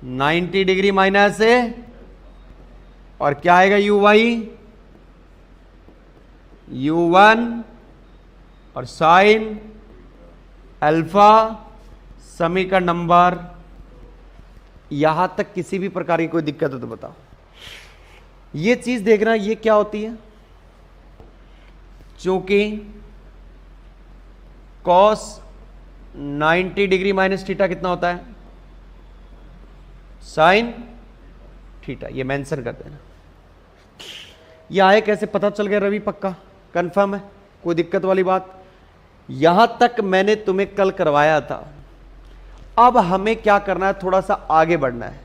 90 degree minus से, और क्या आएगा uy u1 और साइन अल्फा। समीकरण नंबर, यहां तक किसी भी प्रकार की कोई दिक्कत हो तो बताओ। ये चीज देखना, ये क्या होती है, चूंकि कॉस 90 डिग्री माइनस थीटा कितना होता है, साइन थीटा। ये मेंशन कर देना। ये आए कैसे, पता चल गया रवि, पक्का कंफर्म है, कोई दिक्कत वाली बात। यहां तक मैंने तुम्हें कल करवाया था। अब हमें क्या करना है, थोड़ा सा आगे बढ़ना है।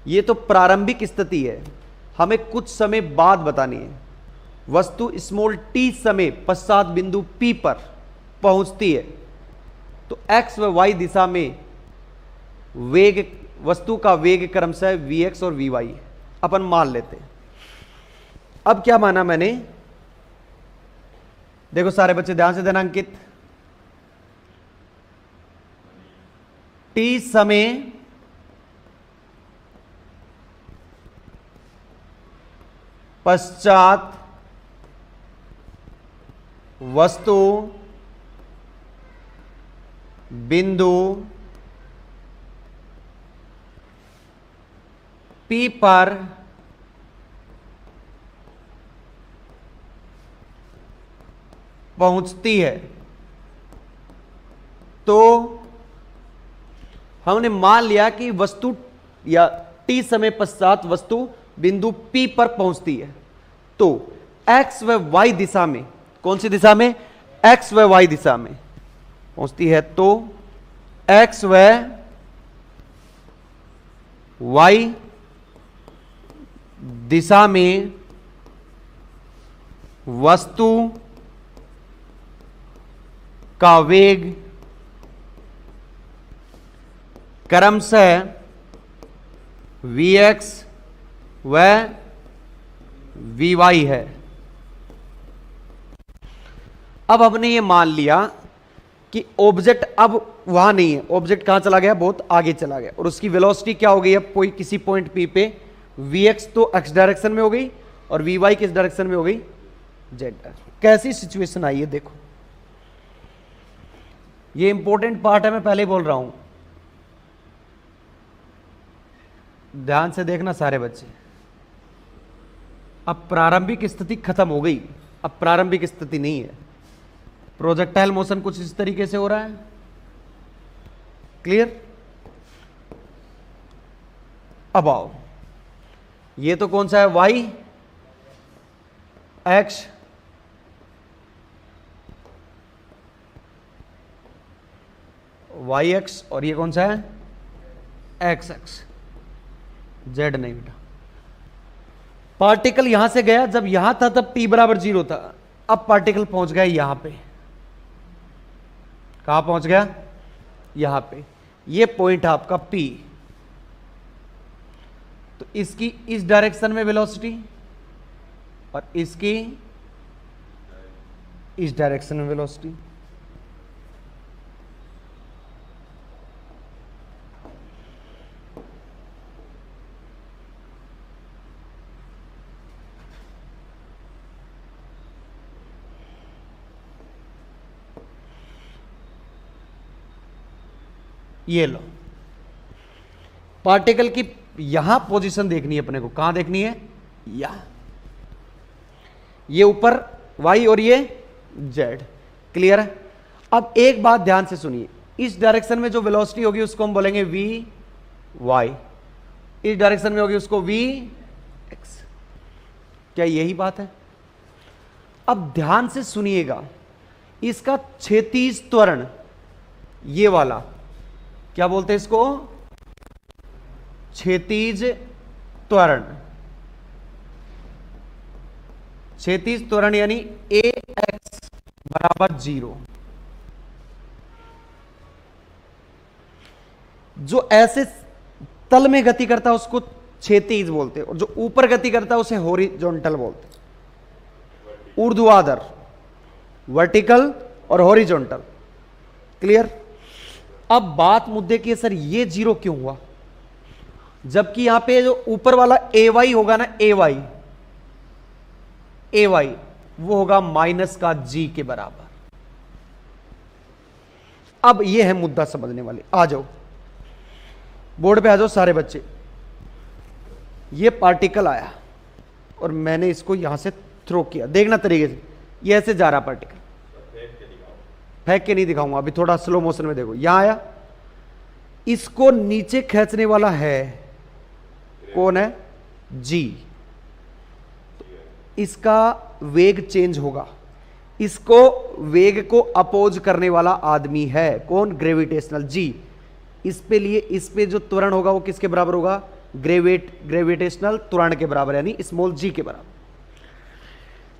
ये तो प्रारंभिक स्थिति है, हमें कुछ समय बाद बतानी है। वस्तु स्मॉल t समय पश्चात बिंदु P पर पहुंचती है, तो x व y दिशा में वेग, वस्तु का वेग क्रमशः vx और vy अपन मान लेते हैं। अब क्या माना मैंने, देखो सारे बच्चे ध्यान से देना अंकित। t समय पश्चात वस्तु बिंदु P पर पहुंचती है, तो हमने मान लिया कि वस्तु या t समय पश्चात वस्तु बिंदु P पर पहुंचती है, तो x व y दिशा में, कौन सी दिशा में, x व y दिशा में पहुंचती है, तो x व y दिशा में वस्तु का वेग क्रमशः vx व vy है। अब हमने ये मान लिया कि ऑब्जेक्ट अब वहां नहीं है, ऑब्जेक्ट कहां चला गया, बहुत आगे चला गया, और उसकी वेलोसिटी क्या हो गई, अब कोई किसी पॉइंट P पे vx तो x डायरेक्शन में हो गई और vy किस डायरेक्शन में हो गई, z डायरेक्शन। कैसी सिचुएशन आई है देखो, ये इंपॉर्टेंट पार्ट है, मैं पहले ही बोल रहा हूं, ध्यान से देखना सारे बच्चे। अब प्रारंभिक स्थिति खत्म हो गई, अब प्रारंभिक स्थिति नहीं है। प्रोजेक्टाइल मोशन कुछ इस तरीके से हो रहा है, क्लियर। अब आओ, ये तो कौन सा है, वाई एक्स, वाई एक्स, और ये कौन सा है, एक्स एक्स, जेड नहीं बेटा। पार्टिकल यहां से गया, जब यहां था तब t बराबर 0 था, अब पार्टिकल पहुंच गया यहां पे। कहां पहुंच गया, यहां पे। ये पॉइंट है आपका P। तो इसकी इस डायरेक्शन में वेलोसिटी और इसकी इस डायरेक्शन में वेलोसिटी। ये लो, पार्टिकल की यहां पोजीशन देखनी है अपने को, कहां देखनी है, यहां। ये ऊपर y और ये z, क्लियर है। अब एक बात ध्यान से सुनिए, इस डायरेक्शन में जो वेलोसिटी होगी उसको हम बोलेंगे vy, इस डायरेक्शन में होगी उसको vx। क्या यही बात है? अब ध्यान से सुनिएगा, इसका क्षैतिज त्वरण, ये वाला क्या बोलते हैं इसको, क्षैतिज त्वरण। क्षैतिज त्वरण यानी ax बराबर 0। जो ऐसे तल में गति करता है उसको क्षैतिज बोलते हैं, और जो ऊपर गति करता है उसे हॉरिजॉन्टल बोलते हैं। ऊर्ध्वाधर, वर्टिकल और हॉरिजॉन्टल, क्लियर। अब बात मुद्दे की है, सर ये 0 क्यों हुआ, जबकि यहां पे जो ऊपर वाला ay होगा ना, ay वो होगा माइनस का g के बराबर। अब ये है मुद्दा समझने वाले, आ जाओ बोर्ड पे आ जाओ सारे बच्चे। ये पार्टिकल आया और मैंने इसको यहां से थ्रो किया, देखना तरीके से, ये ऐसे जा रहा पार्टिकल, फेंक के नहीं दिखाऊंगा अभी, थोड़ा स्लो मोशन में देखो। यहां आया, इसको नीचे खींचने वाला है कौन है, g। इसका वेग चेंज होगा, इसको वेग को अपोज करने वाला आदमी है कौन, ग्रेविटेशनल g। इस पे जो त्वरण होगा वो किसके बराबर होगा, ग्रेविटेशनल त्वरण के बराबर, यानी स्मॉल g के बराबर।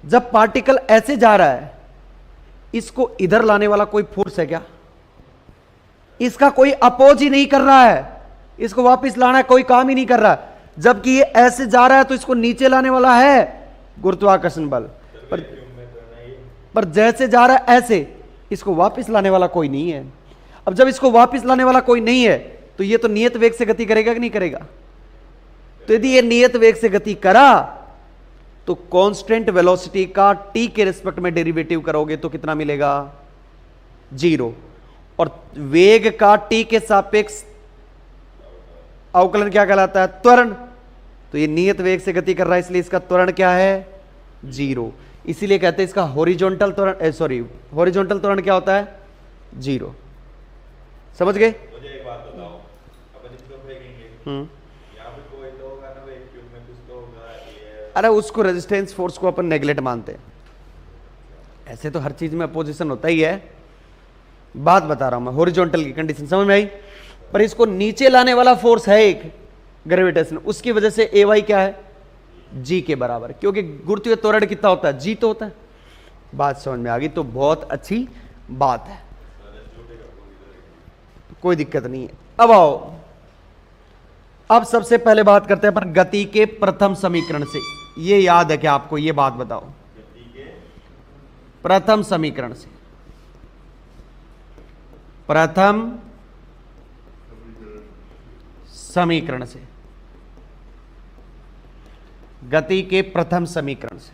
जब पार्टिकल ऐसे जा रहा है, इसको इधर लाने वाला कोई फोर्स है क्या, इसका कोई अपोज ही नहीं कर रहा है, इसको वापस लाना है कोई काम ही नहीं कर रहा है। जबकि ये ऐसे जा रहा है तो इसको नीचे लाने वाला है गुरुत्वाकर्षण बल, पर जैसे जा रहा है ऐसे, इसको वापस लाने वाला कोई नहीं है। अब जब इसको वापस लाने वाला कोई नहीं है तो ये तो नियत वेग से गति करेगा कि नहीं करेगा। तो यदि ये नियत वेग से गति करा तो कांस्टेंट वेलोसिटी का t के रिस्पेक्ट में डेरिवेटिव करोगे तो कितना मिलेगा, 0। और वेग का t के सापेक्ष अवकलन क्या कहलाता है, त्वरण। तो ये नियत वेग से गति कर रहा है, इसलिए इसका त्वरण क्या है, 0। इसीलिए कहते हैं इसका हॉरिजॉन्टल त्वरण, सॉरी हॉरिजॉन्टल त्वरण क्या होता है, 0। समझ गए। मुझे एक बात बताओ, अपन इसको फेंकेंगे, यहाँ पे कोई तो होगा ना, वैक्यूम में कुछ तो होगा, ये अरे उसको रेजिस्टेंस फोर्स को अपन नेगलेक्ट मानते हैं, ऐसे तो हर चीज में अपोजिशन होता ही है। बात बता रहा हूं मैं, हॉरिजॉन्टल की कंडीशन समझ में आई। पर इसको नीचे लाने वाला फोर्स है एक ग्रेविटेशन, उसकी वजह से ay क्या है, g के बराबर, क्योंकि गुरुत्वीय त्वरण कितना होता है, g तो होता है। बात समझ में आ गई, तो बहुत अच्छी बात है, कोई दिक्कत नहीं है। अब आओ, अब सबसे पहले बात करते हैं पर गति के प्रथम समीकरण से। ये याद है क्या आपको, ये बात बताओ, प्रथम समीकरण से, प्रथम समीकरण से, गति के प्रथम समीकरण से।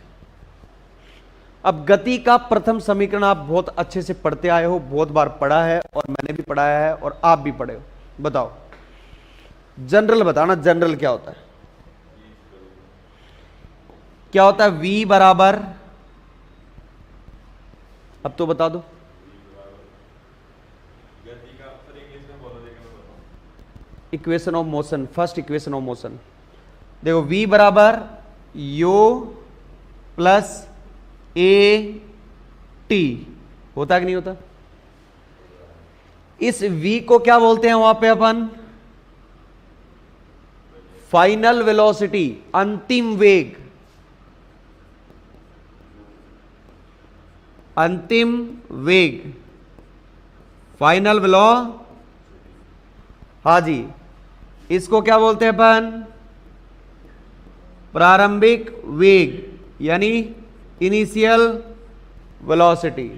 अब गति का प्रथम समीकरण आप बहुत अच्छे से पढ़ते आए हो, बहुत बार पढ़ा है और मैंने भी पढ़ाया है और आप भी पढ़े हो। बताओ जनरल बताना, जनरल क्या होता है, क्या होता है v बराबर, अब तो बता दो गति का सर इंग्लिश में बोलो लेकिन मैं बताऊं। Equation of motion, first equation of motion. देखो v बराबर u प्लस ए टी, होता कि नहीं होता? इस v को क्या बोलते हैं वहां पे अपन? फाइनल वेलोसिटी, अंतिम वेग, अंतिम वेग, फाइनल वेलो, हाँ जी, इसको क्या बोलते हैं अपन? प्रारंभिक वेग, यानी इनिशियल वेलोसिटी।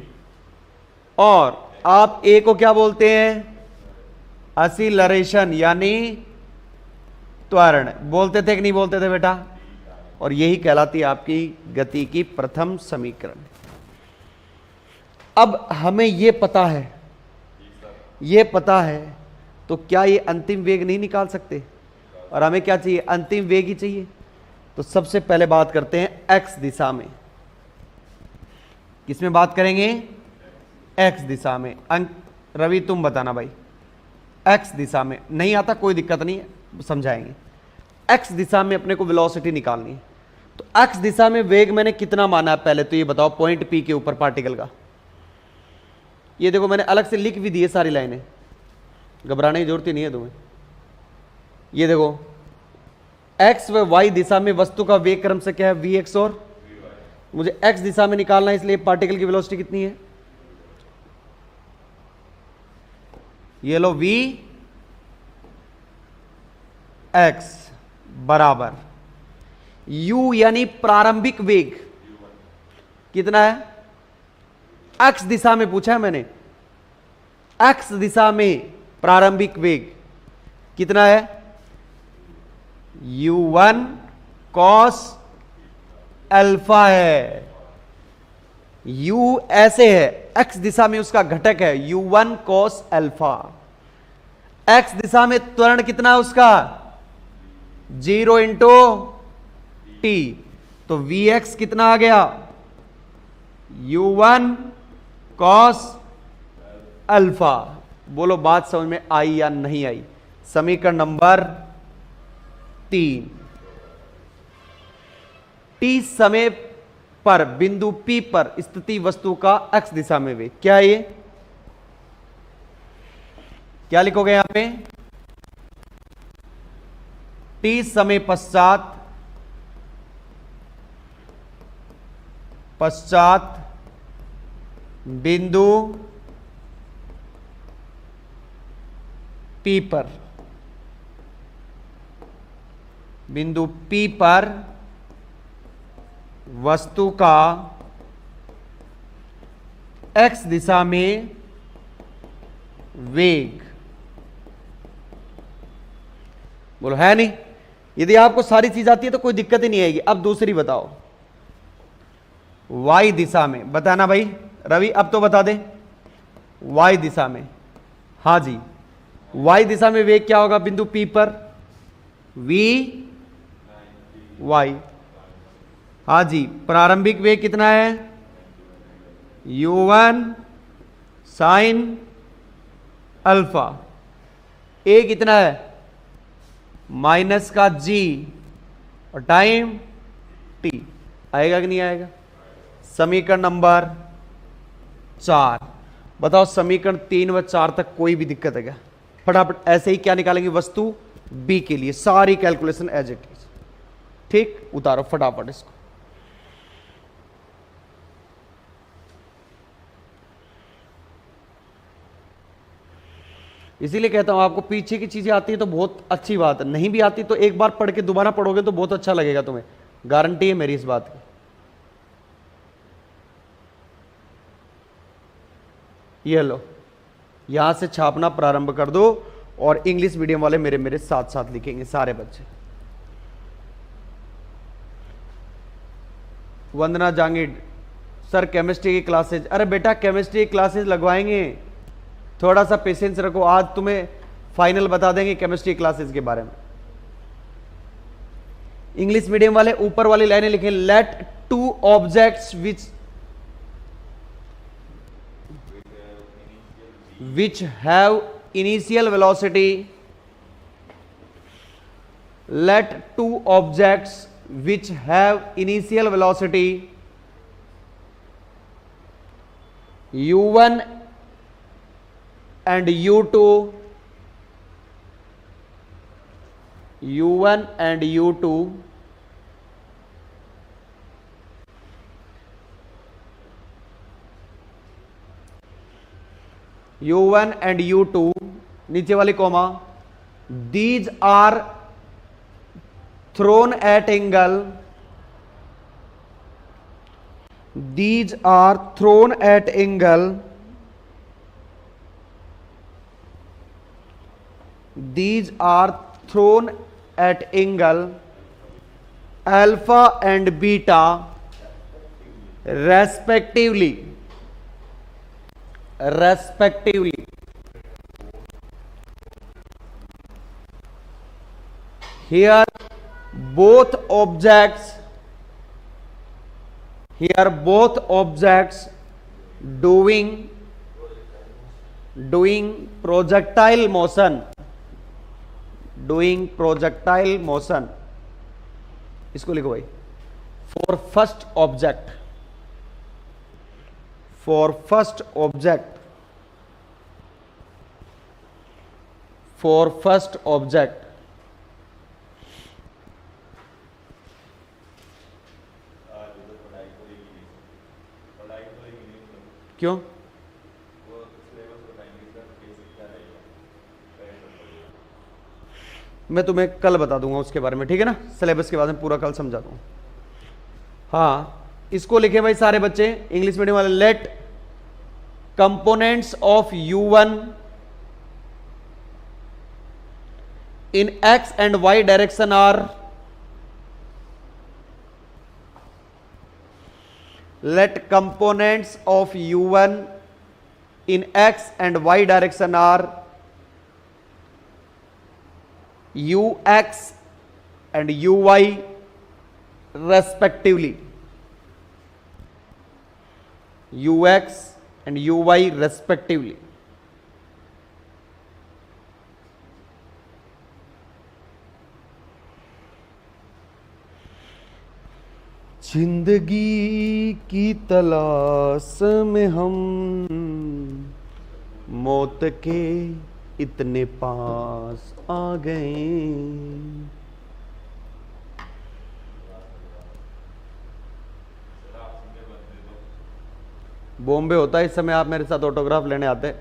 और आप ए को क्या बोलते हैं? एक्सीलरेशन, यानी त्वरण। बोलते थे कि नहीं बोलते थे बेटा? और यही कहलाती है आपकी गति की प्रथम समीकरण। अब हमें यह पता है, यह पता है, तो क्या ये अंतिम वेग नहीं निकाल सकते? और हमें क्या चाहिए? अंतिम वेग ही चाहिए। तो सबसे पहले बात करते हैं एक्स दिशा में। किसमें बात करेंगे? एक्स दिशा में। रवि तुम बताना भाई, एक्स दिशा में नहीं आता कोई दिक्कत नहीं है, समझाएंगे। एक्स दिशा में अपने को वेलोसिटी निकालनी है। तो एक्स दिशा में वेग मैंने कितना माना है पहले तो ये बताओ, पॉइंट पी के ऊपर पार्टिकल का। ये देखो मैंने अलग से लिख भी दिए सारी लाइनें, घबराने की जरूरत ही नहीं है तुम्हें। ये देखो एक्स व वाई दिशा में वस्तु का वेग क्रम से क्या है? वी एक्स, और मुझे एक्स दिशा में निकालना है, इसलिए पार्टिकल की वेलोसिटी कितनी है? ये लो वी एक्स बराबर u यानी प्रारंभिक वेग कितना है? एक्स दिशा में पूछा है मैंने, एक्स दिशा में प्रारंभिक वेग कितना है? u1 cos अल्फा है। u ऐसे है, x दिशा में उसका घटक है u1 cos अल्फा। x दिशा में त्वरण कितना है उसका? 0 इंटू टी। तो vx कितना आ गया? u1 cos alpha. बोलो बात समझ में आई या नहीं आई? समीकरण नंबर 3। टी समय पर बिंदु P पर स्थिति वस्तु का x दिशा में वेग क्या है? ये क्या लिखोगे यहां पे? टी समय पश्चात बिंदु P पर, बिंदु P पर वस्तु का x दिशा में वेग। बोलो है नहीं? यदि आपको सारी चीज आती है तो कोई दिक्कत ही नहीं आएगी। अब दूसरी बताओ, y दिशा में बताना भाई। रवि अब तो बता दे, y दिशा में। हाँ जी, y दिशा में वेग क्या होगा बिंदु P पर? v y। हाँ जी, प्रारंभिक वेग कितना है? u1 sine alpha. a कितना है? माइनस का g और टाइम t। आएगा कि नहीं आएगा? समीकरण नंबर 4। बताओ समीकरण 3 व 4 तक कोई भी दिक्कत है क्या? फटाफट ऐसे ही क्या निकालेंगे? वस्तु b के लिए सारी कैलकुलेशन एज इट इज। ठीक, उतारो फटाफट इसको। इसीलिए कहता हूं आपको पीछे की चीजें आती है तो बहुत अच्छी बात है, नहीं भी आती तो एक बार पढ़ के दोबारा पढ़ोगे तो बहुत अच्छा लगेगा तुम्हें, गारंटी है मेरी इस बात की। ये लो, यहां से छापना प्रारंभ कर दो और इंग्लिश मीडियम वाले मेरे साथ साथ लिखेंगे सारे बच्चे। वंदना जांगिड, सर केमिस्ट्री की क्लासेज। अरे बेटा केमिस्ट्री की क्लासेज लगवाएंगे, थोड़ा सा पेशेंस रखो, आज तुम्हें फाइनल बता देंगे केमिस्ट्री क्लासेस के बारे में। इंग्लिश मीडियम वाले ऊपर वाली लाइनें लिखें, let two objects which have initial velocity, let two objects which have initial velocity u1 and u2 u1 and u2 u1 and u2 नीचे वाली comma, these are thrown at angle, these are thrown at angle, these are thrown at angle alpha and beta respectively. Here both objects doing projectile motion. इसको लिखो भाई, for first object क्यों? मैं तुम्हें कल बता दूंगा उसके बारे में, ठीक है ना, सिलेबस के बाद में पूरा कल समझा दूंगा। हाँ, इसको लिखे भाई सारे बच्चे इंग्लिश मीडियम वाले, let components of u1 in x and y direction are, let components of u1 in x and y direction are ux and uy respectively, ux and uy respectively. जिंदगी की तलाश में हम मौत के इतने पास आ गए। बॉम्बे होता है इस समय, आप मेरे साथ ऑटोग्राफ लेने आते।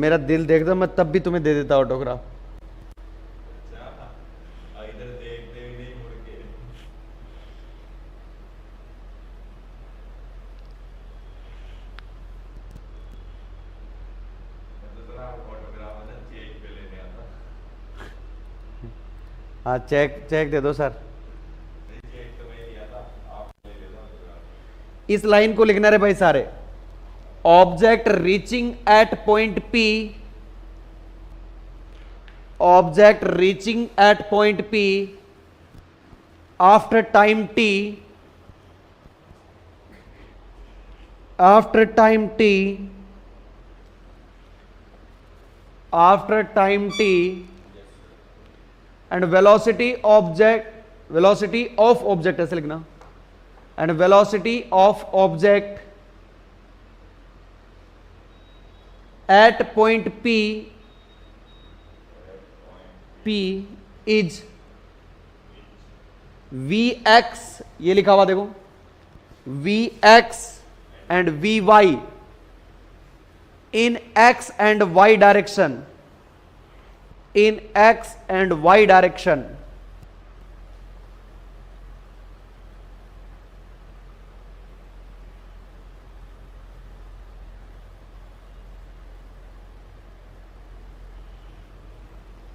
मेरा दिल देखता मैं तब भी तुम्हें दे देता ऑटोग्राफ। हाँ, चेक दे दो सर। इस लाइन को लिखना रे भाई सारे, object reaching at point P, object reaching at point P after time T, after time t and velocity of object ऐसे लिखना, and velocity of object at point P is Vx, ये लिखा हुआ देखो, Vx and Vy in x and y direction, in x and y direction.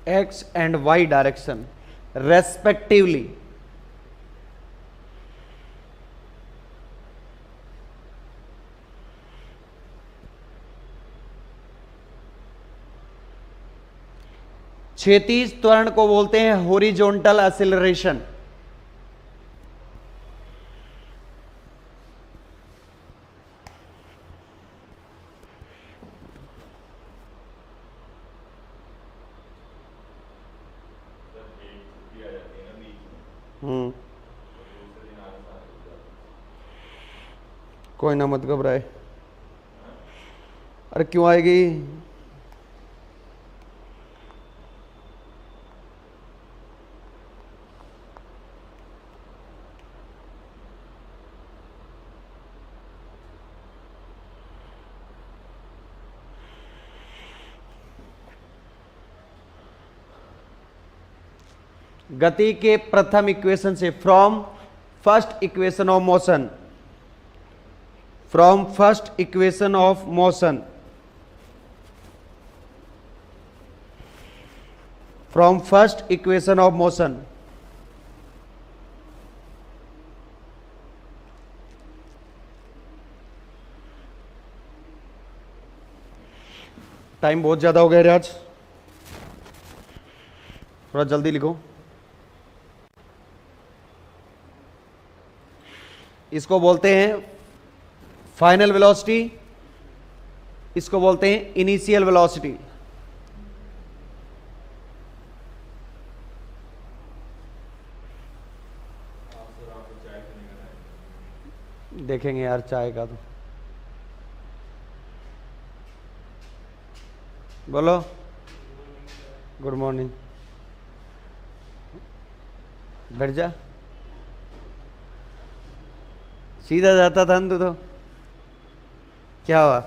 X and y direction respectively. क्षैतिज त्वरण को बोलते हैं हॉरिजॉन्टल एक्सेलरेशन। जब एक छुट्टी आ जाती है ना बीच में, तो दूसरे दिन आगे साथ हो जाता है। कोई ना, मत घबराए। अरे क्यों आएगी? गति के प्रथम इक्वेशन से, from first equation of motion, from first equation of motion, from first equation of motion, time बहुत ज्यादा हो गया राज, थोड़ा जल्दी लिखो। इसको बोलते हैं फाइनल वेलोसिटी, इसको बोलते हैं इनिशियल वेलोसिटी। देखेंगे यार चाय का तो। बोलो गुड मॉर्निंग। बैठ जा, सीधा जाता था तू तो। क्या हुआ?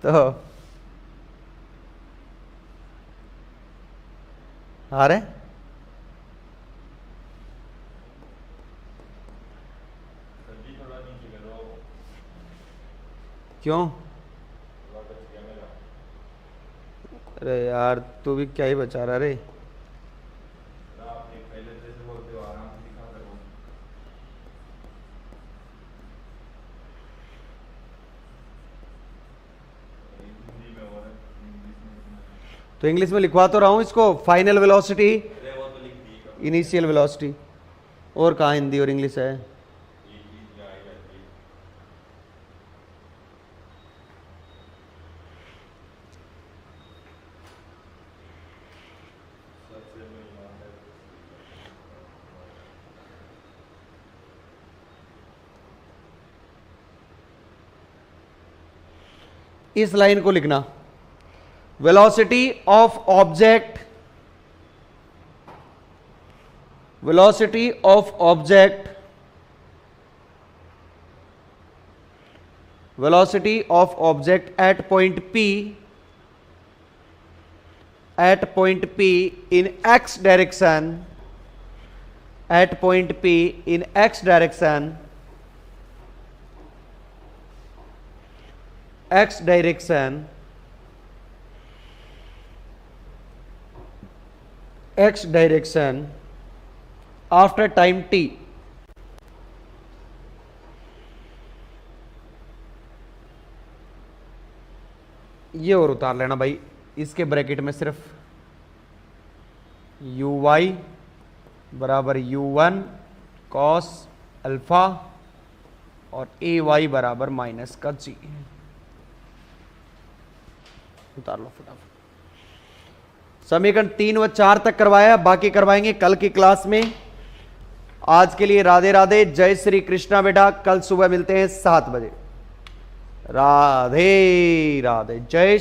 तो आ रहे सब्जी थोड़ा नीचे करो, क्यों? थोड़ा बच गया मेरा। अरे यार तू भी क्या ही बचा रहा रे। आप एक पहले जैसे बोलते हो आराम से दिखा करो। हिंदी में हो रहा है, इंग्लिश में इतना। तो इंग्लिश में लिखवा तो रहा हूं इसको, फाइनल वेलोसिटी, अरे वो तो लिख दी कब, इनिशियल वेलोसिटी। और कहाँ हिंदी और इंग्लिश है? ये चीज आ ही जाती है। सबसे बढ़िया है इस लाइन को लिखना, velocity of object, velocity of object, velocity of object at point P, at point P in x direction, at point P in x direction, x direction, x direction after time t। ये और उतार लेना भाई, इसके bracket में सिर्फ you Y बराबर U1 cos alpha और ए वाई बराबर माइनस का जी। उतार लो फटाफट। समीकरण 3 व 4 तक करवाया, बाकी करवाएंगे कल की क्लास में। आज के लिए राधे राधे, जय श्री कृष्णा बेटा। कल सुबह मिलते हैं 7 बजे। राधे राधे, जय